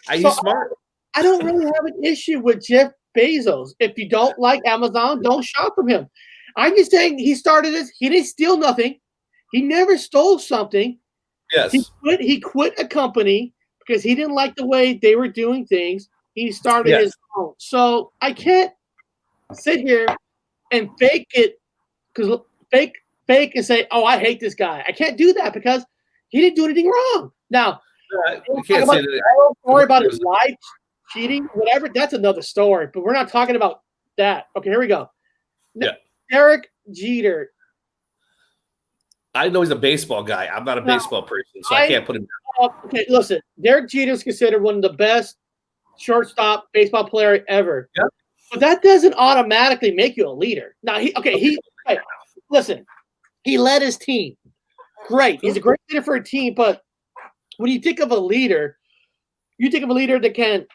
Are you smart? I don't really have an issue with Jeff Bezos. If you don't like Amazon, don't shop from him. I'm just saying he started this. He didn't steal nothing. He never stole something. Yes. He quit a company because he didn't like the way they were doing things. He started his own. So I can't sit here and fake it because fake and say, "Oh, I hate this guy." I can't do that because he didn't do anything wrong. Now, don't worry about his life, cheating, whatever. That's another story. But we're not talking about that. Okay, here we go. Yeah. Derek Jeter. I know he's a baseball guy. I'm not a baseball person, so I can't put him down. Okay, listen. Derek Jeter is considered one of the best shortstop baseball player ever. Yep. But that doesn't automatically make you a leader. Now, listen. He led his team. Great. He's a great leader for a team, but when you think of a leader, you think of a leader that can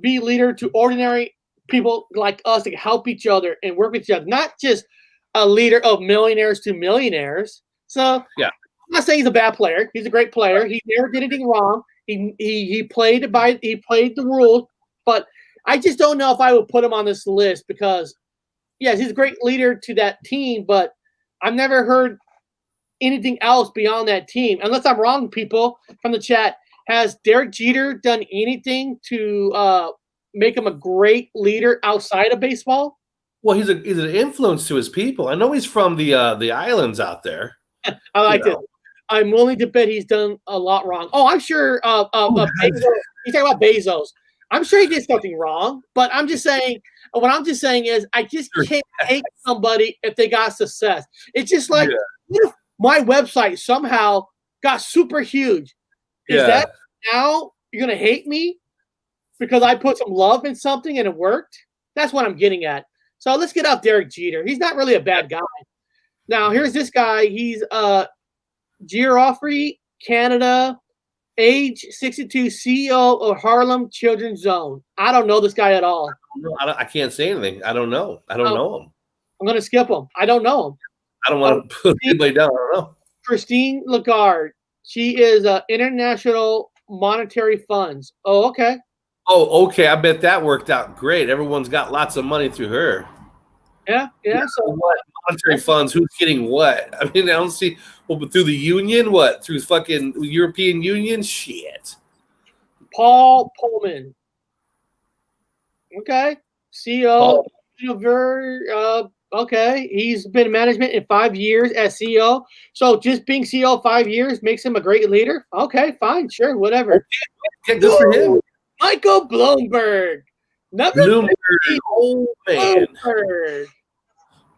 be a leader to ordinary people like us that can help each other and work with each other, not just a leader of millionaires to millionaires. So I'm not saying he's a bad player. He's a great player. He never did anything wrong. He played the rules, but I just don't know if I would put him on this list because yes, he's a great leader to that team, but I've never heard anything else beyond that team. Unless I'm wrong, people from the chat, has Derek Jeter done anything to make him a great leader outside of baseball? Well, he's an influence to his people. I know he's from the islands out there. I like it. I'm willing to bet he's done a lot wrong. Oh, I'm sure. Bezos, he's talking about Bezos. I'm sure he did something wrong, but I'm just saying. What I'm just saying is, I just can't hate somebody if they got success. It's just like what if my website somehow got super huge? Is that now you're gonna hate me because I put some love in something and it worked. That's what I'm getting at. So let's get out Derek Jeter. He's not really a bad guy. Now here's this guy. He's Geoffrey, Canada, age 62, CEO of Harlem Children's Zone. I don't know this guy at all. I can't say anything. I don't know. I don't know him. I'm gonna skip him. I don't know him. I don't want to put anybody down. I don't know. Christine Lagarde. She is International Monetary Funds. Oh, okay. Oh, okay. I bet that worked out great. Everyone's got lots of money through her. Yeah. So what monetary funds? Who's getting what? I mean, I don't see. Well, but through the union, what? Through fucking European Union? Shit. Paul Pullman. Okay. CEO. Okay. He's been in management in 5 years as CEO. So just being CEO 5 years makes him a great leader. Okay, fine, sure, whatever. Okay, good for him. Michael Bloomberg. Bloomberg. Oh man.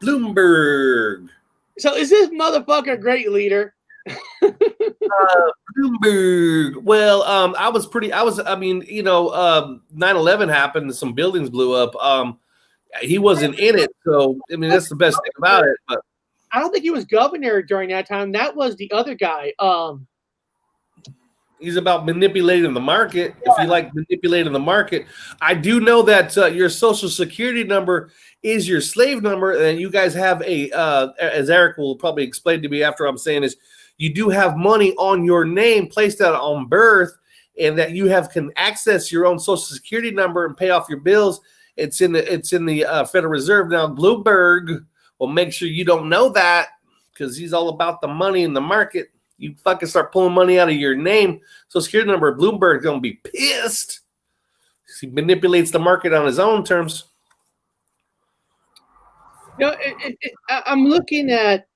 Bloomberg. So is this motherfucker a great leader? Bloomberg. Well, I mean, 9/11 happened and some buildings blew up. He wasn't in it, so I mean that's the best thing about it. But I don't think he was governor during that time. That was the other guy. He's about manipulating the market. If you like manipulating the market, I do know that your social security number is your slave number, and you guys have as Eric will probably explain to me after I'm saying this, you do have money on your name placed out on birth, and that you can access your own social security number and pay off your bills. It's in the Federal Reserve now. Bloomberg will make sure you don't know that because he's all about the money in the market. You fucking start pulling money out of your name, Social Security number. Bloomberg's gonna be pissed. He manipulates the market on his own terms. I'm looking at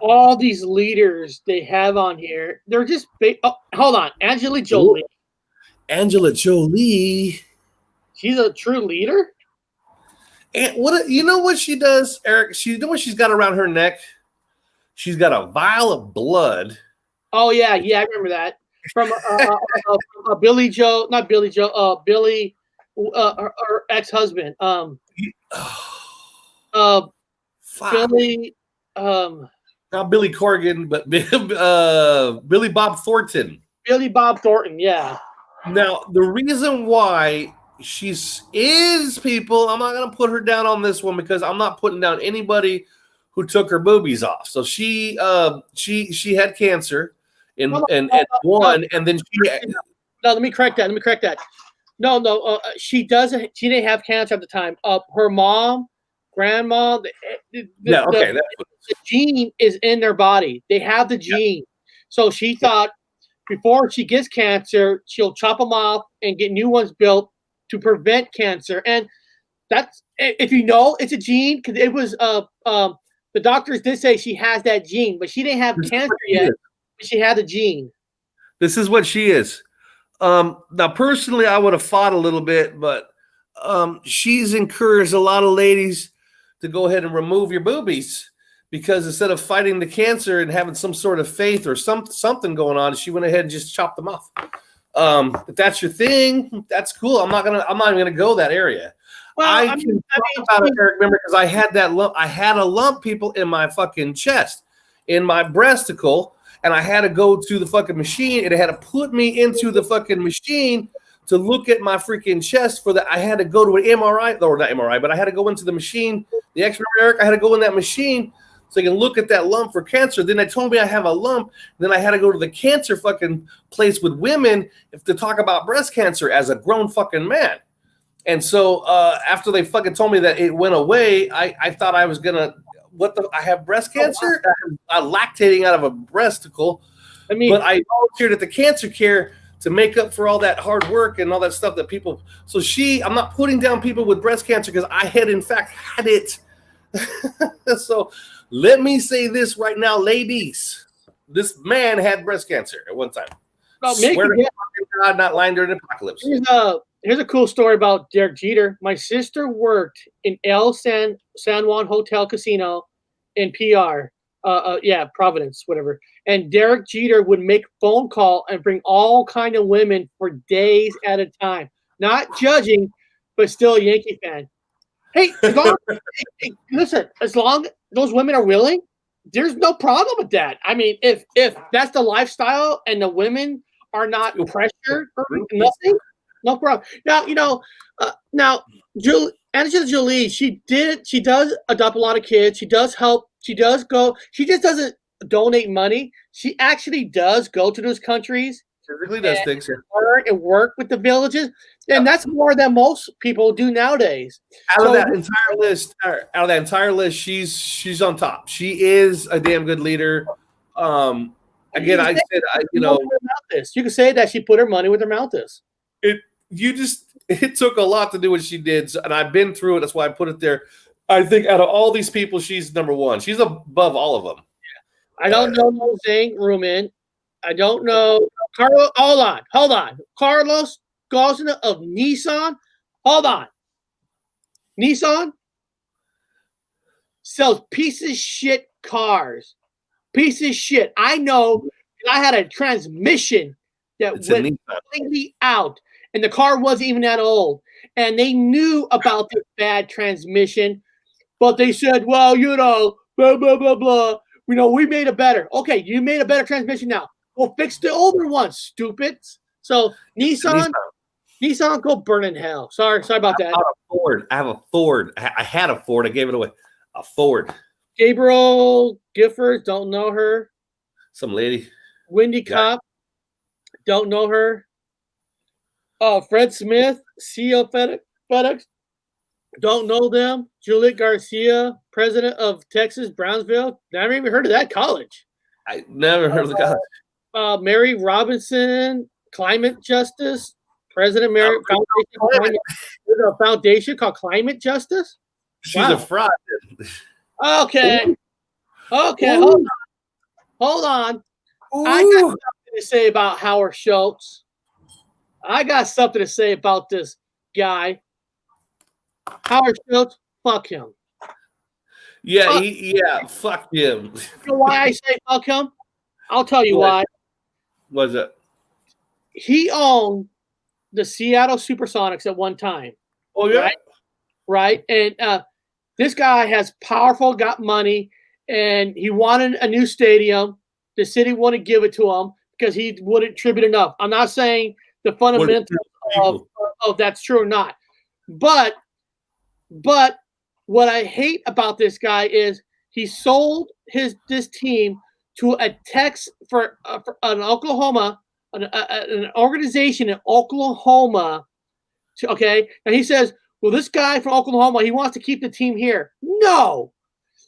all these leaders they have on here. They're just big. Oh, hold on, Angela Jolie. Angela Jolie. She's a true leader. And what she does, Eric? You know what she's got around her neck? She's got a vial of blood. Oh yeah, I remember that from Billy Joe, not Billy Joe. Billy, her ex-husband. Billy. Not Billy Corgan, but Billy Bob Thornton. Billy Bob Thornton, yeah. Now the reason why people, I'm not going to put her down on this one because I'm not putting down anybody who took her boobies off. So she had cancer and then no, let me correct that. No, she didn't have cancer at the time. Her mom, grandma, the gene is in their body. They have the gene. So she thought before she gets cancer, she'll chop them off and get new ones built to prevent cancer. And that's, if you know, it's a gene, because it was the doctors did say she has that gene, but she didn't have cancer yet, but she had the gene. This is what she is. Now personally I would have fought a little bit, but she's encouraged a lot of ladies to go ahead and remove your boobies, because instead of fighting the cancer and having some sort of faith or something going on, she went ahead and just chopped them off. If that's your thing, that's cool. I'm not even gonna go that area. Well, I can talk about it, Eric, remember, because I had that lump. I had a lump, people, in my fucking chest, in my breasticle, and I had to go to the fucking machine. It had to put me into the fucking machine to look at my freaking chest for that. I had to go to an MRI, or not MRI, but I had to go into the machine, the X-ray, Eric. I had to go in that machine so I can look at that lump for cancer. Then they told me I have a lump. Then I had to go to the cancer fucking place with women to talk about breast cancer as a grown fucking man. And so after they fucking told me that it went away, I thought I was gonna, I have breast cancer? I'm lactating out of a breasticle. But I volunteered at the cancer care to make up for all that hard work and all that stuff that people. So I'm not putting down people with breast cancer, because I had in fact had it. So let me say this right now, ladies. This man had breast cancer at one time. Swear to God, not lying during the apocalypse. Here's a cool story about Derek Jeter. My sister worked in El San Juan Hotel Casino in PR. Providence, whatever. And Derek Jeter would make phone call and bring all kind of women for days at a time, not judging, but still a Yankee fan. Hey, listen, as long as those women are willing, there's no problem with that. I mean, if that's the lifestyle and the women are not pressured or nothing, no problem. Now, Angelina Jolie, she does adopt a lot of kids. She does help. She does go. She just doesn't donate money. She actually does go to those countries. Physically does things, and work with the villages, and that's more than most people do nowadays. Out of that entire list, she's on top. She is a damn good leader. Again, you could say that she put her money where her mouth is. It took a lot to do what she did, and I've been through it. That's why I put it there. I think out of all these people, she's number one. She's above all of them. I don't know Jose Ruman. I don't know Carlos. Hold on. Carlos Gosna of Nissan. Hold on. Nissan sells piece of shit cars. Piece of shit. I know. I had a transmission that went completely out, and the car wasn't even that old. And they knew about the bad transmission, but they said, well, blah, blah, blah, blah. We made it better. Okay, you made a better transmission now. Well, fix the older one, stupids. So Nissan, go burn in hell. Sorry about that. I have a Ford. I had a Ford. I gave it away. A Ford. Gabriel Gifford, don't know her. Some lady. Wendy Kopp, don't know her. Fred Smith, CEO FedEx, don't know them. Juliet Garcia, president of Texas Brownsville. Never even heard of that college. I never heard of the college. Mary Robinson, Climate Justice, President Mary Foundation. There's a foundation called Climate Justice. She's a fraud. Okay. Hold on. Ooh. I got something to say about Howard Schultz. I got something to say about this guy. Howard Schultz, fuck him. Fuck him. You know why I say fuck him? I'll tell you why. Was it? He owned the Seattle Supersonics at one time. Oh, yeah. Right? And this guy has got money, and he wanted a new stadium. The city wouldn't give it to him because he wouldn't tribute enough. I'm not saying the fundamentals of that's true or not. But what I hate about this guy is he sold this team to a for an Oklahoma, an organization in Oklahoma. And he says, well, this guy from Oklahoma, he wants to keep the team here. No.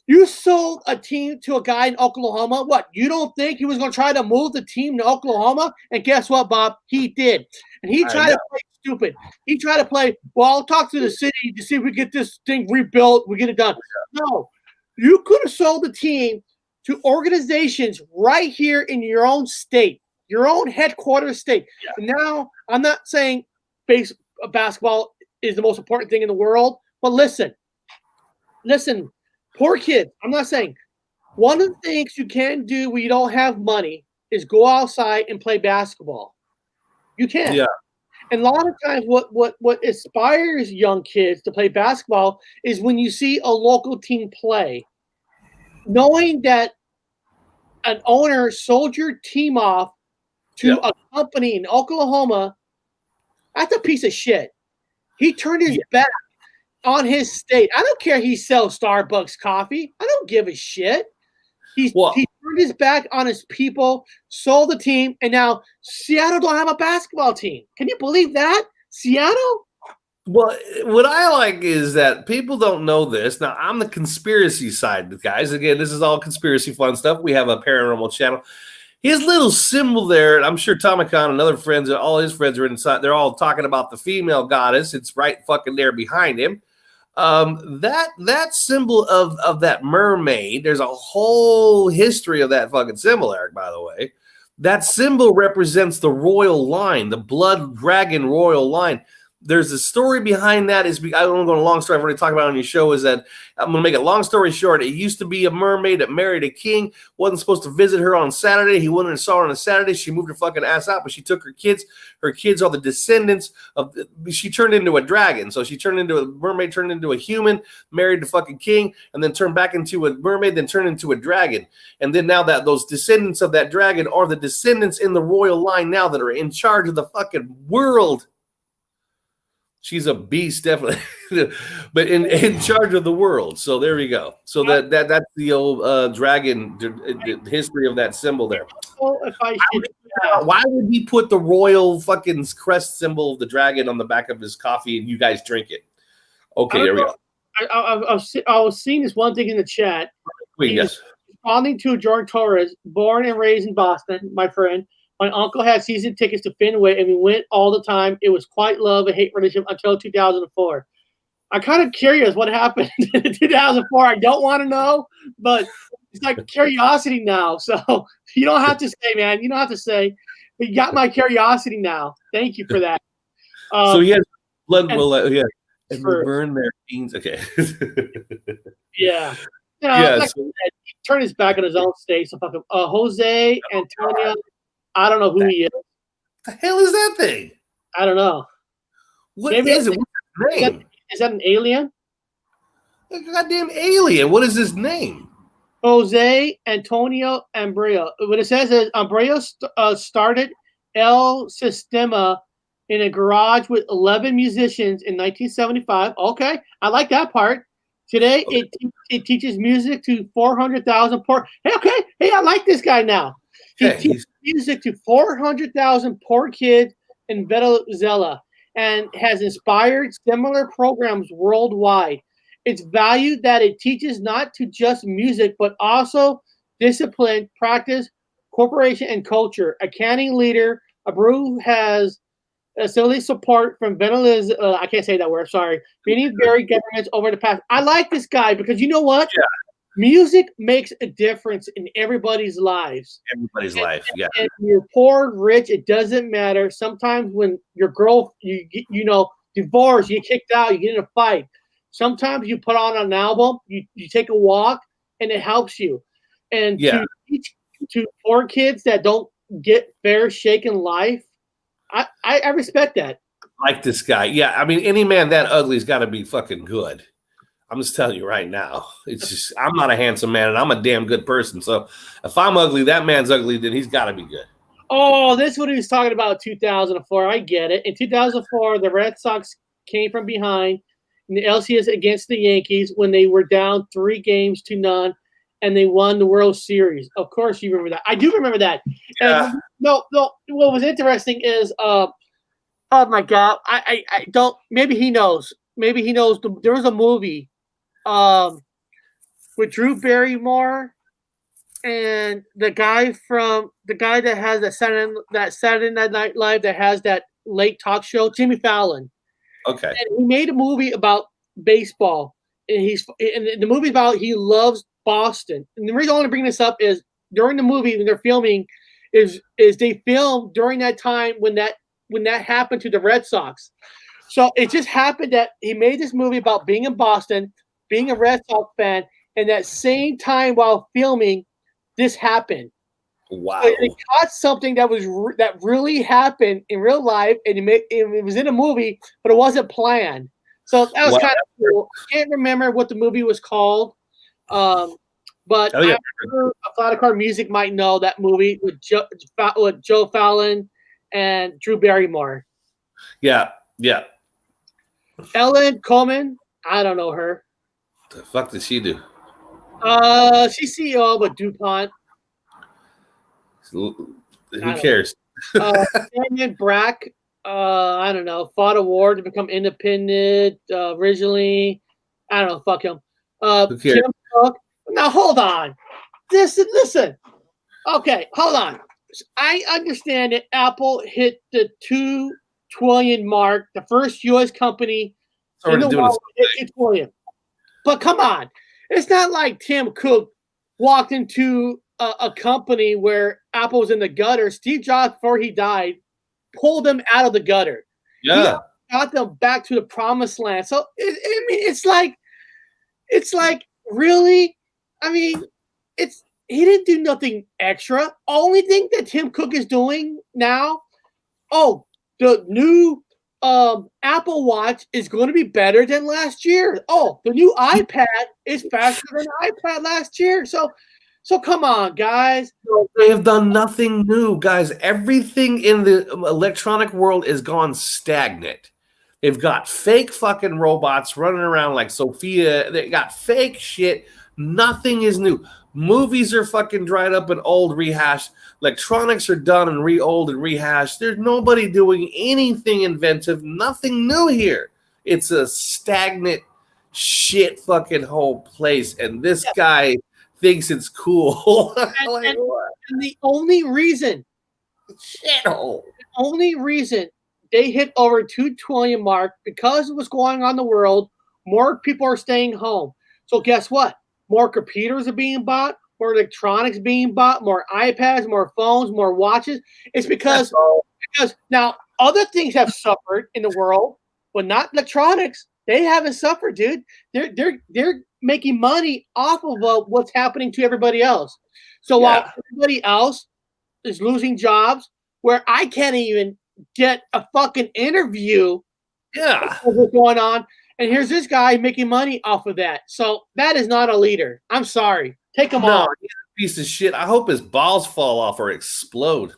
You sold a team to a guy in Oklahoma. What? You don't think he was going to try to move the team to Oklahoma? And guess what, Bob? He did. And he tried to play stupid. He tried to play, well, I'll talk to the city to see if we get this thing rebuilt. We get it done. No. You could have sold the team to organizations right here in your own state, your own headquarters state. Yeah. And now, I'm not saying basketball is the most important thing in the world, but listen, poor kids. I'm not saying one of the things you can do when you don't have money is go outside and play basketball. You can. Yeah. And a lot of times what inspires young kids to play basketball is when you see a local team play. Knowing that an owner sold your team off to a company in Oklahoma, that's a piece of shit. He turned his back on his state. I don't care he sells Starbucks coffee. I don't give a shit. He turned his back on his people, sold the team, and now Seattle don't have a basketball team. Can you believe that? Seattle? Well, what I like is that people don't know this. Now, I'm the conspiracy side, guys. Again, this is all conspiracy fun stuff. We have a paranormal channel. His little symbol there, and I'm sure Tomicon and other friends, all his friends are inside. They're all talking about the female goddess. It's right fucking there behind him. That symbol of that mermaid, there's a whole history of that fucking symbol, Eric, by the way. That symbol represents the royal line, the blood dragon royal line. there's a story behind that. I don't want to go on a long story. I've already talked about it on your show. Is that I'm going to make a long story short. It used to be a mermaid that married a king. Wasn't supposed to visit her on Saturday. He went and saw her on a Saturday. She moved her fucking ass out, but she took her kids. Her kids are the descendants of. She turned into a dragon. So she turned into a mermaid, turned into a human, married the fucking king, and then turned back into a mermaid, then turned into a dragon. And then now that those descendants of that dragon are the descendants in the royal line now that are in charge of the fucking world. She's a beast, definitely, but in charge of the world. So there we go. So that's the old dragon the history of that symbol there. Why would he put the royal fucking crest symbol of the dragon on the back of his coffee and you guys drink it? Okay, there we go. I was seeing this one thing in the chat. Yes. Responding to George Torres, born and raised in Boston, my friend. My uncle had season tickets to Fenway, and we went all the time. It was quite love and hate relationship until 2004. I'm kind of curious what happened in 2004. I don't want to know, but it's like curiosity now. So you don't have to say, man. You don't have to say. But you got my curiosity now. Thank you for that. So he has blood will and burn their genes. Okay. Yeah. You know, yeah. like So, he turned his back on his own state. So fucking Jose Antonio. I don't know who he is. What the hell is that thing? I don't know. What is it? What's his name? Is that an alien? A goddamn alien. What is his name? Jose Antonio Ambreo. What it says is Ambreo started El Sistema in a garage with 11 musicians in 1975. Okay, I like that part. Today, it teaches music to 400,000 poor. Hey, I like this guy now. He teaches music to 400,000 poor kids in Venezuela and has inspired similar programs worldwide. It's valued that it teaches not to just music, but also discipline, practice, cooperation, and culture. A canning leader, Abreu has facility support from Venezuela. I can't say that word. Sorry. Many varied governments over the past. I like this guy because you know what? Yeah. Music makes a difference in everybody's lives. Everybody's life, yeah. And you're poor, rich, it doesn't matter. Sometimes when your girl, you know, divorced, you get kicked out, you get in a fight. Sometimes you put on an album, you take a walk, and it helps you. And to teach to poor kids that don't get fair shake in life, I respect that. Like this guy. Yeah, I mean, any man that ugly's got to be fucking good. I'm just telling you right now. It's just I'm not a handsome man, and I'm a damn good person. So if I'm ugly, that man's ugly, then he's got to be good. Oh, this is what he was talking about 2004. I get it. In 2004, the Red Sox came from behind in the LCS against the Yankees when they were down 3-0, and they won the World Series. Of course, you remember that. I do remember that. Yeah. And no. What was interesting is, oh my God, I don't. Maybe he knows. Maybe he knows. There was a movie, with Drew Barrymore and the guy that has that Saturday Night Live that has that late talk show, Jimmy Fallon. Okay. And he made a movie about baseball, and the movie about he loves Boston. And the reason I want to bring this up is during the movie when they're filming, is they filmed during that time when that happened to the Red Sox. So it just happened that he made this movie about being in Boston, being a Red Sox fan, and that same time while filming, this happened. Wow! So they caught something that really happened in real life, and it was in a movie, but it wasn't planned. So that was kind of cool. I can't remember what the movie was called, but I'm sure a lot of car music might know that movie with Joe Fallon and Drew Barrymore. Yeah. Ellen Coleman, I don't know her. The fuck did she do? She's CEO of DuPont. Who cares? Damian Brack, I don't know, fought a war to become independent originally. I don't know, fuck him. Who cares? Tim Cook. Now, hold on. Listen. Okay, hold on. I understand that Apple hit the 2 trillion mark, the first U.S. company in the world to hit 2 trillion. But come on. It's not like Tim Cook walked into a company where Apple was in the gutter. Steve Jobs, before he died, pulled him out of the gutter. Yeah. got them back to the promised land. So I mean, it's like really. I mean, he didn't do nothing extra. Only thing that Tim Cook is doing now. Oh, the new Apple Watch is going to be better than last year. Oh, the new iPad is faster than iPad last year. So come on, guys. They have done nothing new, guys. Everything in the electronic world is gone stagnant. They've got fake fucking robots running around like Sophia. They got fake shit. Nothing is new. Movies are fucking dried up and old, rehashed. Electronics are done and re-old and rehashed. There's nobody doing anything inventive. Nothing new here. It's a stagnant shit fucking whole place. And this guy thinks it's cool. And the only reason they hit over 220 mark because of what's going on in the world, more people are staying home. So guess what? More computers are being bought, more electronics being bought, more iPads, more phones, more watches. It's because now other things have suffered in the world, but not electronics. They haven't suffered, dude. They're making money off of what's happening to everybody else. So while everybody else is losing jobs, where I can't even get a fucking interview, what's going on. And here's this guy making money off of that. So that is not a leader. I'm sorry. Take him off. He's a piece of shit. I hope his balls fall off or explode.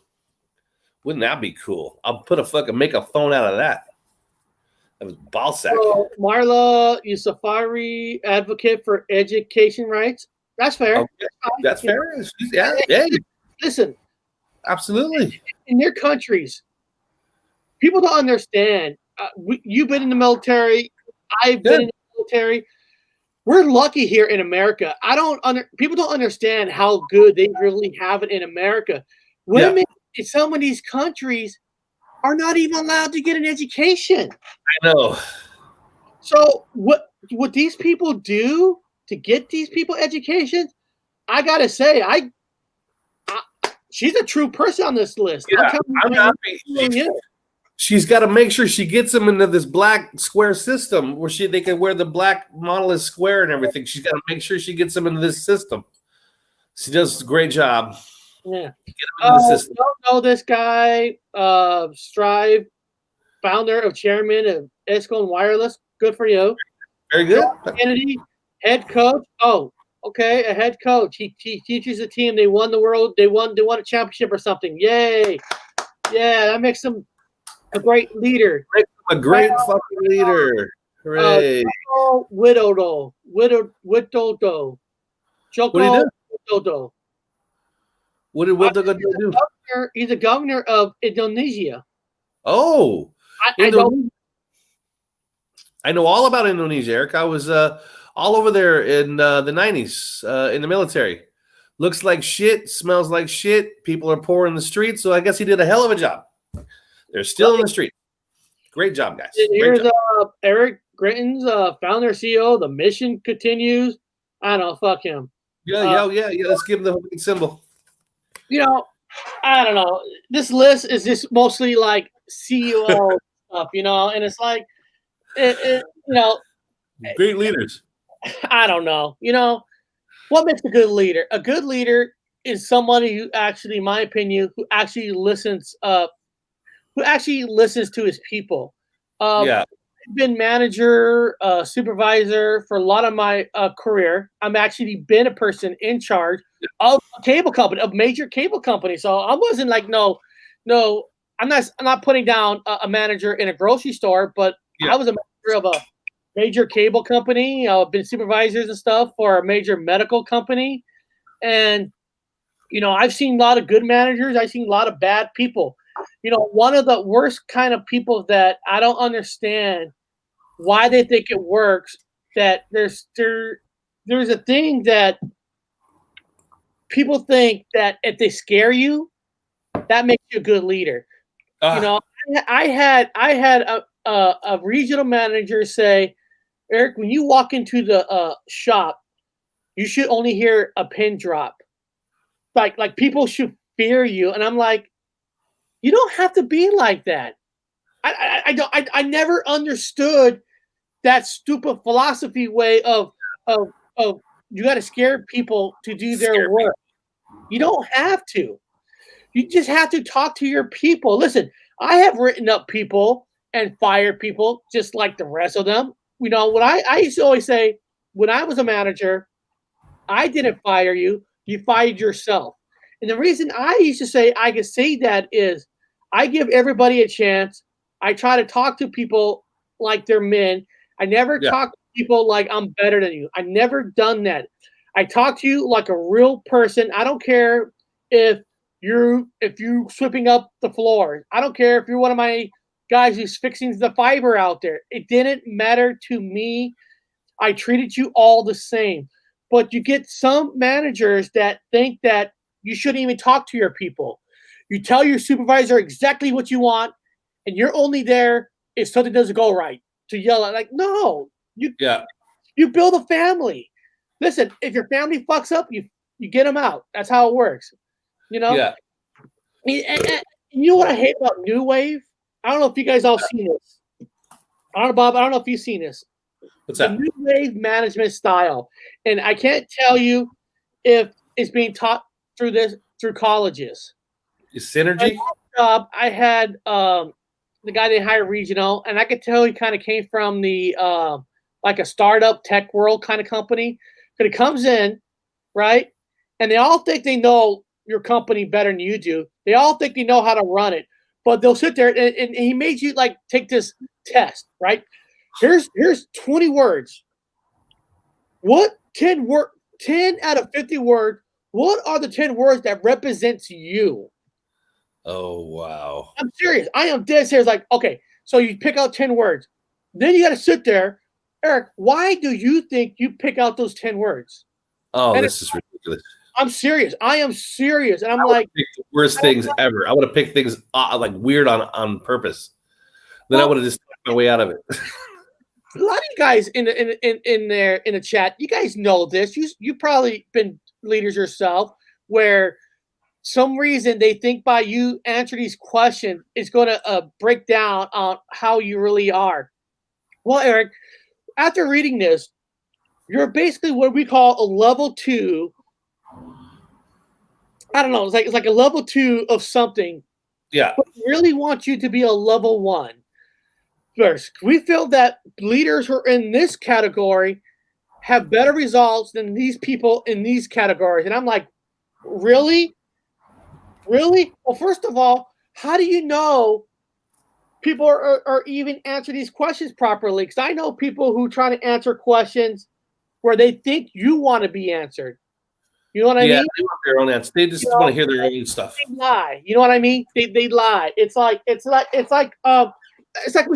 Wouldn't that be cool? I'll make a phone out of that. That was ball sack. So, Marla Yousafzai, advocate for education rights. That's fair. Okay. That's fair. Yeah. Listen. Absolutely. In their countries, people don't understand. You've been in the military. I've been in the military. We're lucky here in America. People don't understand how good they really have it in America. Women in some of these countries are not even allowed to get an education. I know. So what these people do to get these people education, I gotta say, she's a true person on this list. Yeah, I'm happy. She's got to make sure she gets them into this black square system where they can wear the black monolith square and everything. She's got to make sure she gets them into this system. She does a great job. Yeah. Get them into the system. Don't know this guy, Strive, founder of chairman of Esco and Wireless. Good for you. Very good. Kennedy, head coach. Oh, okay, a head coach. He teaches a team. They won the world. They won a championship or something. Yay! Yeah, that makes them a great leader. A great fucking leader. Hooray. Widodo. Joko Widodo. What did Widodo do? He's a governor of Indonesia. Oh. I know all about Indonesia, Eric. I was all over there in the 90s in the military. Looks like shit, smells like shit. People are poor in the streets, so I guess he did a hell of a job. They're still in the street. Great job, guys. Here's Eric Gritton's founder, CEO. The mission continues. I don't know. Fuck him. Yeah. Let's give him the big symbol. I don't know. This list is just mostly like CEO stuff, and it's like, great leaders. I don't know. What makes a good leader? A good leader is somebody who actually, in my opinion, who actually listens to his people. I've been manager, supervisor for a lot of my career. I'm actually been a person in charge of a cable company, of major cable company. So I wasn't like, no, I'm not putting down a manager in a grocery store, but I was a manager of a major cable company. I've been supervisors and stuff for a major medical company. And, I've seen a lot of good managers. I've seen a lot of bad people. One of the worst kind of people that I don't understand why they think it works, that there's a thing that people think that if they scare you, that makes you a good leader. I had a regional manager say, Eric, when you walk into the shop, you should only hear a pin drop. Like people should fear you. And I'm like, you don't have to be like that. I never understood that stupid philosophy way of you got to scare people to do their work. You don't have to. You just have to talk to your people. Listen, I have written up people and fired people just like the rest of them. You know, what I used to always say, when I was a manager, I didn't fire you. You fired yourself. And the reason I used to say I could say that is I give everybody a chance. I try to talk to people like they're men. I never talk to people like I'm better than you. I never done that. I talk to you like a real person. I don't care if you're sweeping up the floor. I don't care if you're one of my guys who's fixing the fiber out there. It didn't matter to me. I treated you all the same. But you get some managers that think that you shouldn't even talk to your people. You tell your supervisor exactly what you want, and you're only there if something doesn't go right to yell at. Like, no, you build a family. Listen, if your family fucks up, you get them out. That's how it works. You know? Yeah. And you know what I hate about New Wave? I don't know if you guys all seen this. I don't know, Bob. I don't know if you've seen this. What's the that? New Wave management style. And I can't tell you if it's being taught through colleges. Is synergy? I had the guy they hired regional, and I could tell he kind of came from the like a startup tech world kind of company. But it comes in, right? And they all think they know your company better than you do. They all think they know how to run it. But they'll sit there and he made you like take this test, right? Here's 20 words. What 10 out of 50 words, what are the 10 words that represents you? Oh, wow. I'm serious. I am dead serious. Like, okay, so you pick out 10 words. Then you got to sit there. Eric, why do you think you pick out those 10 words? Oh, And this is ridiculous. I'm serious. I am serious. And I'm I like, pick the worst things ever. I would have picked things like weird on purpose. Then I would have just talked my way out of it. a lot of you guys in the chat, you guys know this. You probably been leaders yourself where some reason they think by you answer these questions is going to break down on how you really are. Well, Eric, after reading this, you're basically what we call a level 2. I don't know. It's like a level 2 of something. Yeah. But we really want you to be a level 1. First, we feel that leaders who are in this category have better results than these people in these categories. And I'm like, really? Really? Well, first of all, how do you know people are even answering these questions properly? Because I know people who try to answer questions where they think you want to be answered. You know what I mean? Yeah, they want their own answer. They just want to hear their own stuff. They lie. You know what I mean? They lie. It's like we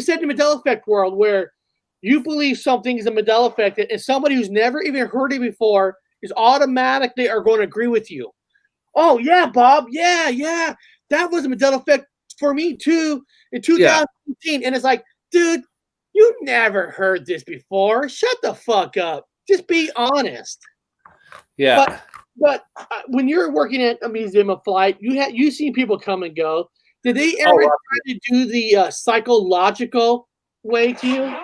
said in the Mandela Effect world where you believe something is a Mandela Effect, and somebody who's never even heard it before is automatically are going to agree with you. Oh yeah, Bob. Yeah. That was a Mandela Effect for me too in 2015. And it's like, dude, you never heard this before. Shut the fuck up. Just be honest. Yeah. But when you're working at a museum of flight, you seen people come and go. Did they ever try to do the psychological way to you?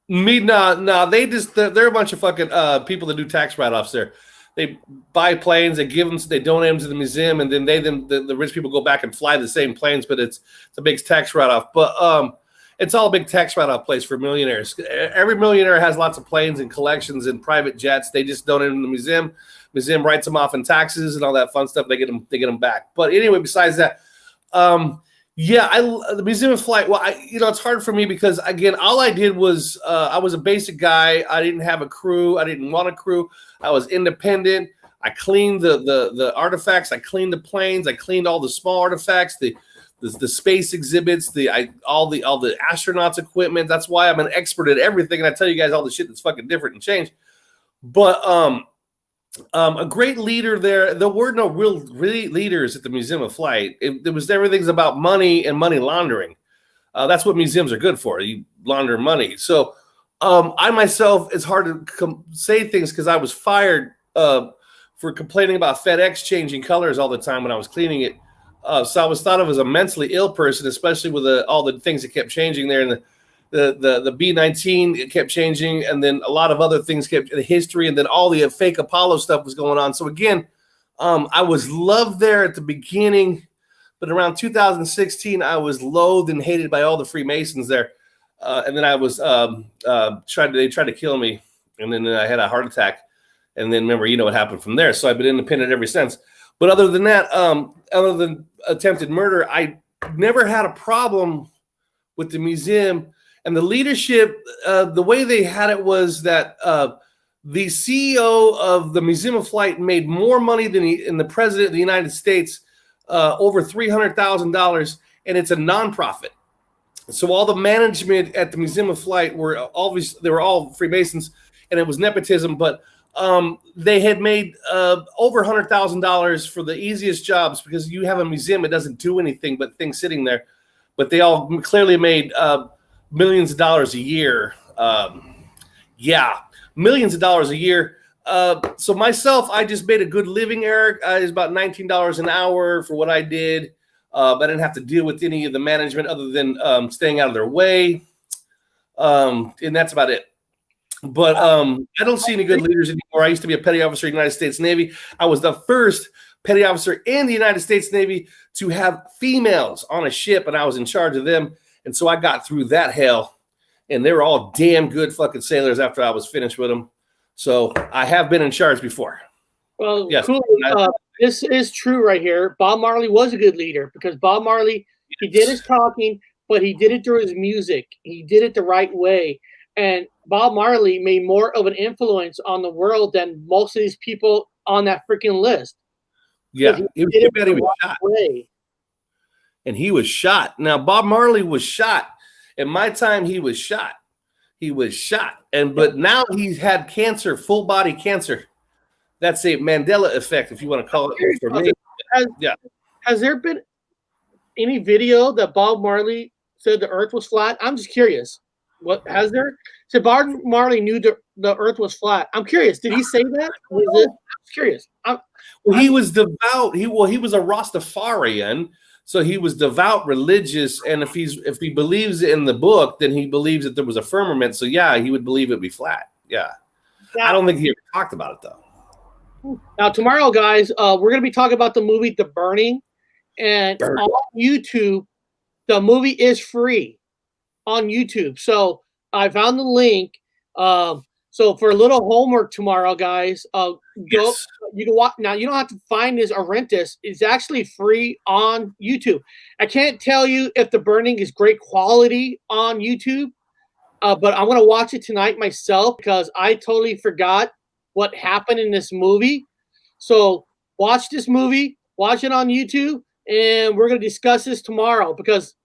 No. They're a bunch of fucking people that do tax write-offs there. They buy planes, they give them, they donate them to the museum, and then the rich people go back and fly the same planes, but it's a big tax write-off. But it's all a big tax write-off place for millionaires. Every millionaire has lots of planes and collections and private jets. They just donate them to the museum. Museum writes them off in taxes and all that fun stuff. They get them back. But anyway, besides that, the museum of flight. Well, it's hard for me because again, all I did was I was a basic guy. I didn't have a crew. I didn't want a crew. I was independent. I cleaned the artifacts. I cleaned the planes. I cleaned all the small artifacts. The space exhibits. All the astronauts equipment. That's why I'm an expert at everything. And I tell you guys all the shit that's fucking different and changed. But a great leader there. There were no really leaders at the Museum of Flight. Everything's about money and money laundering. That's what museums are good for. You launder money. So I myself, it's hard to say things because I was fired for complaining about FedEx changing colors all the time when I was cleaning it. So I was thought of as a mentally ill person, especially with all the things that kept changing there, and the B-19 it kept changing, and then a lot of other things kept in history, and then all the fake Apollo stuff was going on. So again, I was loved there at the beginning, but around 2016, I was loathed and hated by all the Freemasons there, and then I was they tried to kill me, and then I had a heart attack, and then remember, you know what happened from there. So I've been independent ever since. But other than that, other than attempted murder, I never had a problem with the museum and the leadership. The way they had it was that the CEO of the Museum of Flight made more money than the president of the United States, over $300,000, and it's a nonprofit. So all the management at the Museum of Flight were all Freemasons, and it was nepotism, but they had made over $100,000 for the easiest jobs, because you have a museum, it doesn't do anything but things sitting there. But they all clearly made millions of dollars a year. Millions of dollars a year. So myself, I just made a good living, Eric. It was about $19 an hour for what I did. I didn't have to deal with any of the management other than staying out of their way. And that's about it. But I don't see any good leaders anymore. I used to be a petty officer in the United States Navy. I was the first petty officer in the United States Navy to have females on a ship, and I was in charge of them. And so I got through that hell, and they were all damn good fucking sailors after I was finished with them. So I have been in charge before. Well, yes. Cool. This is true right here. Bob Marley was a good leader, because Bob Marley, he did his talking, but he did it through his music. He did it the right way. And Bob Marley made more of an influence on the world than most of these people on that freaking list. Yeah, he was shot. Way. And he was shot. Now, Bob Marley was shot. In my time, he was shot. He was shot. But now he's had cancer, full body cancer. That's a Mandela effect, if you want to call it for me. Has there been any video that Bob Marley said the earth was flat? I'm just curious. What has there? So Bob Marley knew the earth was flat. I'm curious. Did he say that? I'm curious. He was devout. He was a Rastafarian, so he was devout, religious, and if he believes in the book, then he believes that there was a firmament. So yeah, he would believe it'd be flat. Yeah. I don't think he ever talked about it though. Now tomorrow, guys, we're gonna be talking about the movie The Burning, and on YouTube, the movie is free on YouTube. So I found the link. So for a little homework tomorrow, guys, Yes. You can watch. Now you don't have to find this or rent this. It's actually free on YouTube. I can't tell you if The Burning is great quality on YouTube, but I'm gonna watch it tonight myself, because I totally forgot what happened in this movie. So watch this movie, watch it on YouTube, and we're gonna discuss this tomorrow, because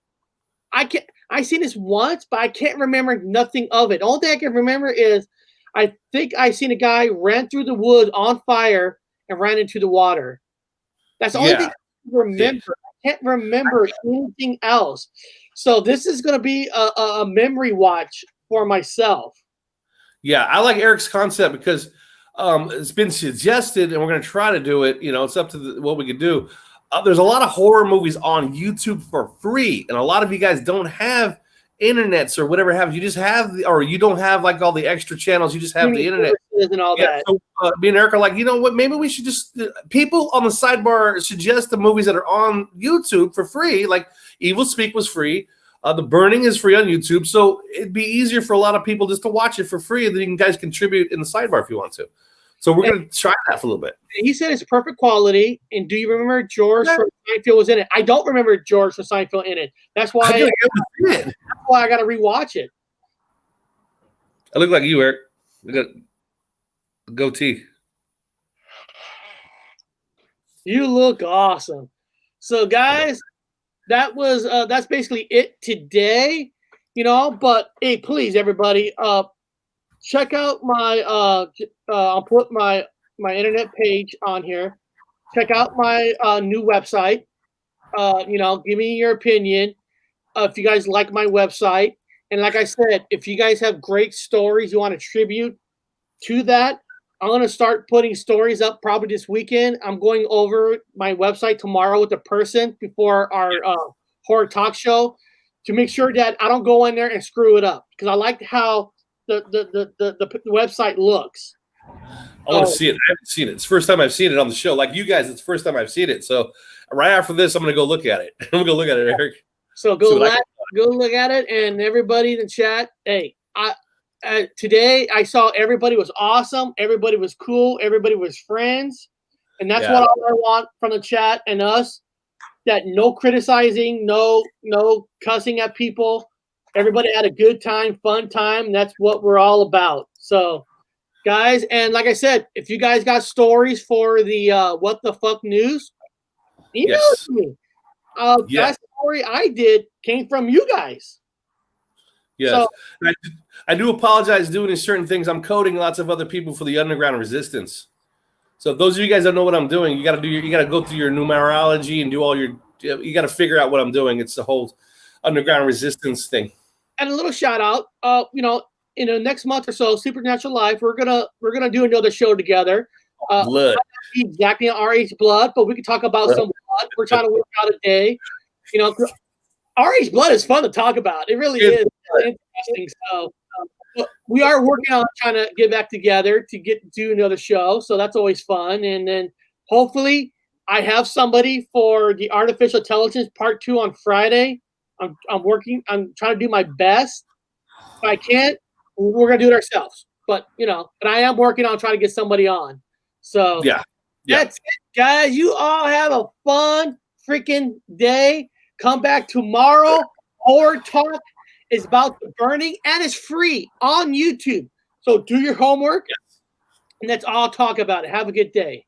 I seen this once, but I can't remember nothing of it. The only thing I can remember is I think I seen a guy ran through the woods on fire and ran into the water. That's the only thing I can remember. I can't remember anything else. So this is going to be a memory watch for myself. Yeah, I like Eric's concept, because it's been suggested, and we're going to try to do it. You know, it's up to what we can do. There's a lot of horror movies on YouTube for free, and a lot of you guys don't have internets or whatever have. You just have or you don't have like all the extra channels. You just have the internet and all that. So me and Eric are like, you know what? Maybe we should just people on the sidebar suggest the movies that are on YouTube for free. Like Evil Speak was free. The Burning is free on YouTube, so it'd be easier for a lot of people just to watch it for free, and then you guys contribute in the sidebar if you want to. So we're going to try that for a little bit. He said it's perfect quality. And do you remember George from Seinfeld was in it? I don't remember George from Seinfeld in it. That's why I got to rewatch it. I look like you, Eric. We got a goatee. You look awesome. So, guys, that's basically it today. You know, but hey, please, everybody, check out my I'll put my internet page on here. Check out my new website. You know, give me your opinion if you guys like my website. And like I said, if you guys have great stories you want to tribute to that, I'm going to start putting stories up probably this weekend. I'm going over my website tomorrow with a person before our horror talk show to make sure that I don't go in there and screw it up, because I like how the website looks. I want to see it. I haven't seen it. It's the first time I've seen it on the show. Like you guys, it's the first time I've seen it. So right after this, I'm going to go look at it. I'm going to go look at it, Eric. So go look at it, and everybody in the chat. Hey, today I saw everybody was awesome. Everybody was cool. Everybody was friends, and that's what I want from the chat and us. That no criticizing, no cussing at people. Everybody had a good time, fun time. That's what we're all about. So, guys, and like I said, if you guys got stories for the what the fuck news, email it to me. That story I did came from you guys. Yes. So, I do apologize doing certain things. I'm coding lots of other people for the underground resistance. So those of you guys that know what I'm doing, you got to go through your numerology and do all your. You got to figure out what I'm doing. It's the whole underground resistance thing. And a little shout out. In the next month or so, Supernatural Life, we're gonna do another show together. Blood. Not exactly RH blood, but we can talk about some blood. We're trying to work out a day. RH blood is fun to talk about. It really is interesting. So we are working on trying to get back together to do another show. So that's always fun. And then hopefully I have somebody for the artificial intelligence part 2 on Friday. I'm trying to do my best. If I can't, we're gonna do it ourselves. But I am working on trying to get somebody on. So that's it, guys. You all have a fun freaking day. Come back tomorrow. Horror Talk is about the burning, and it's free on YouTube. So do your homework, and let's all talk about it. Have a good day.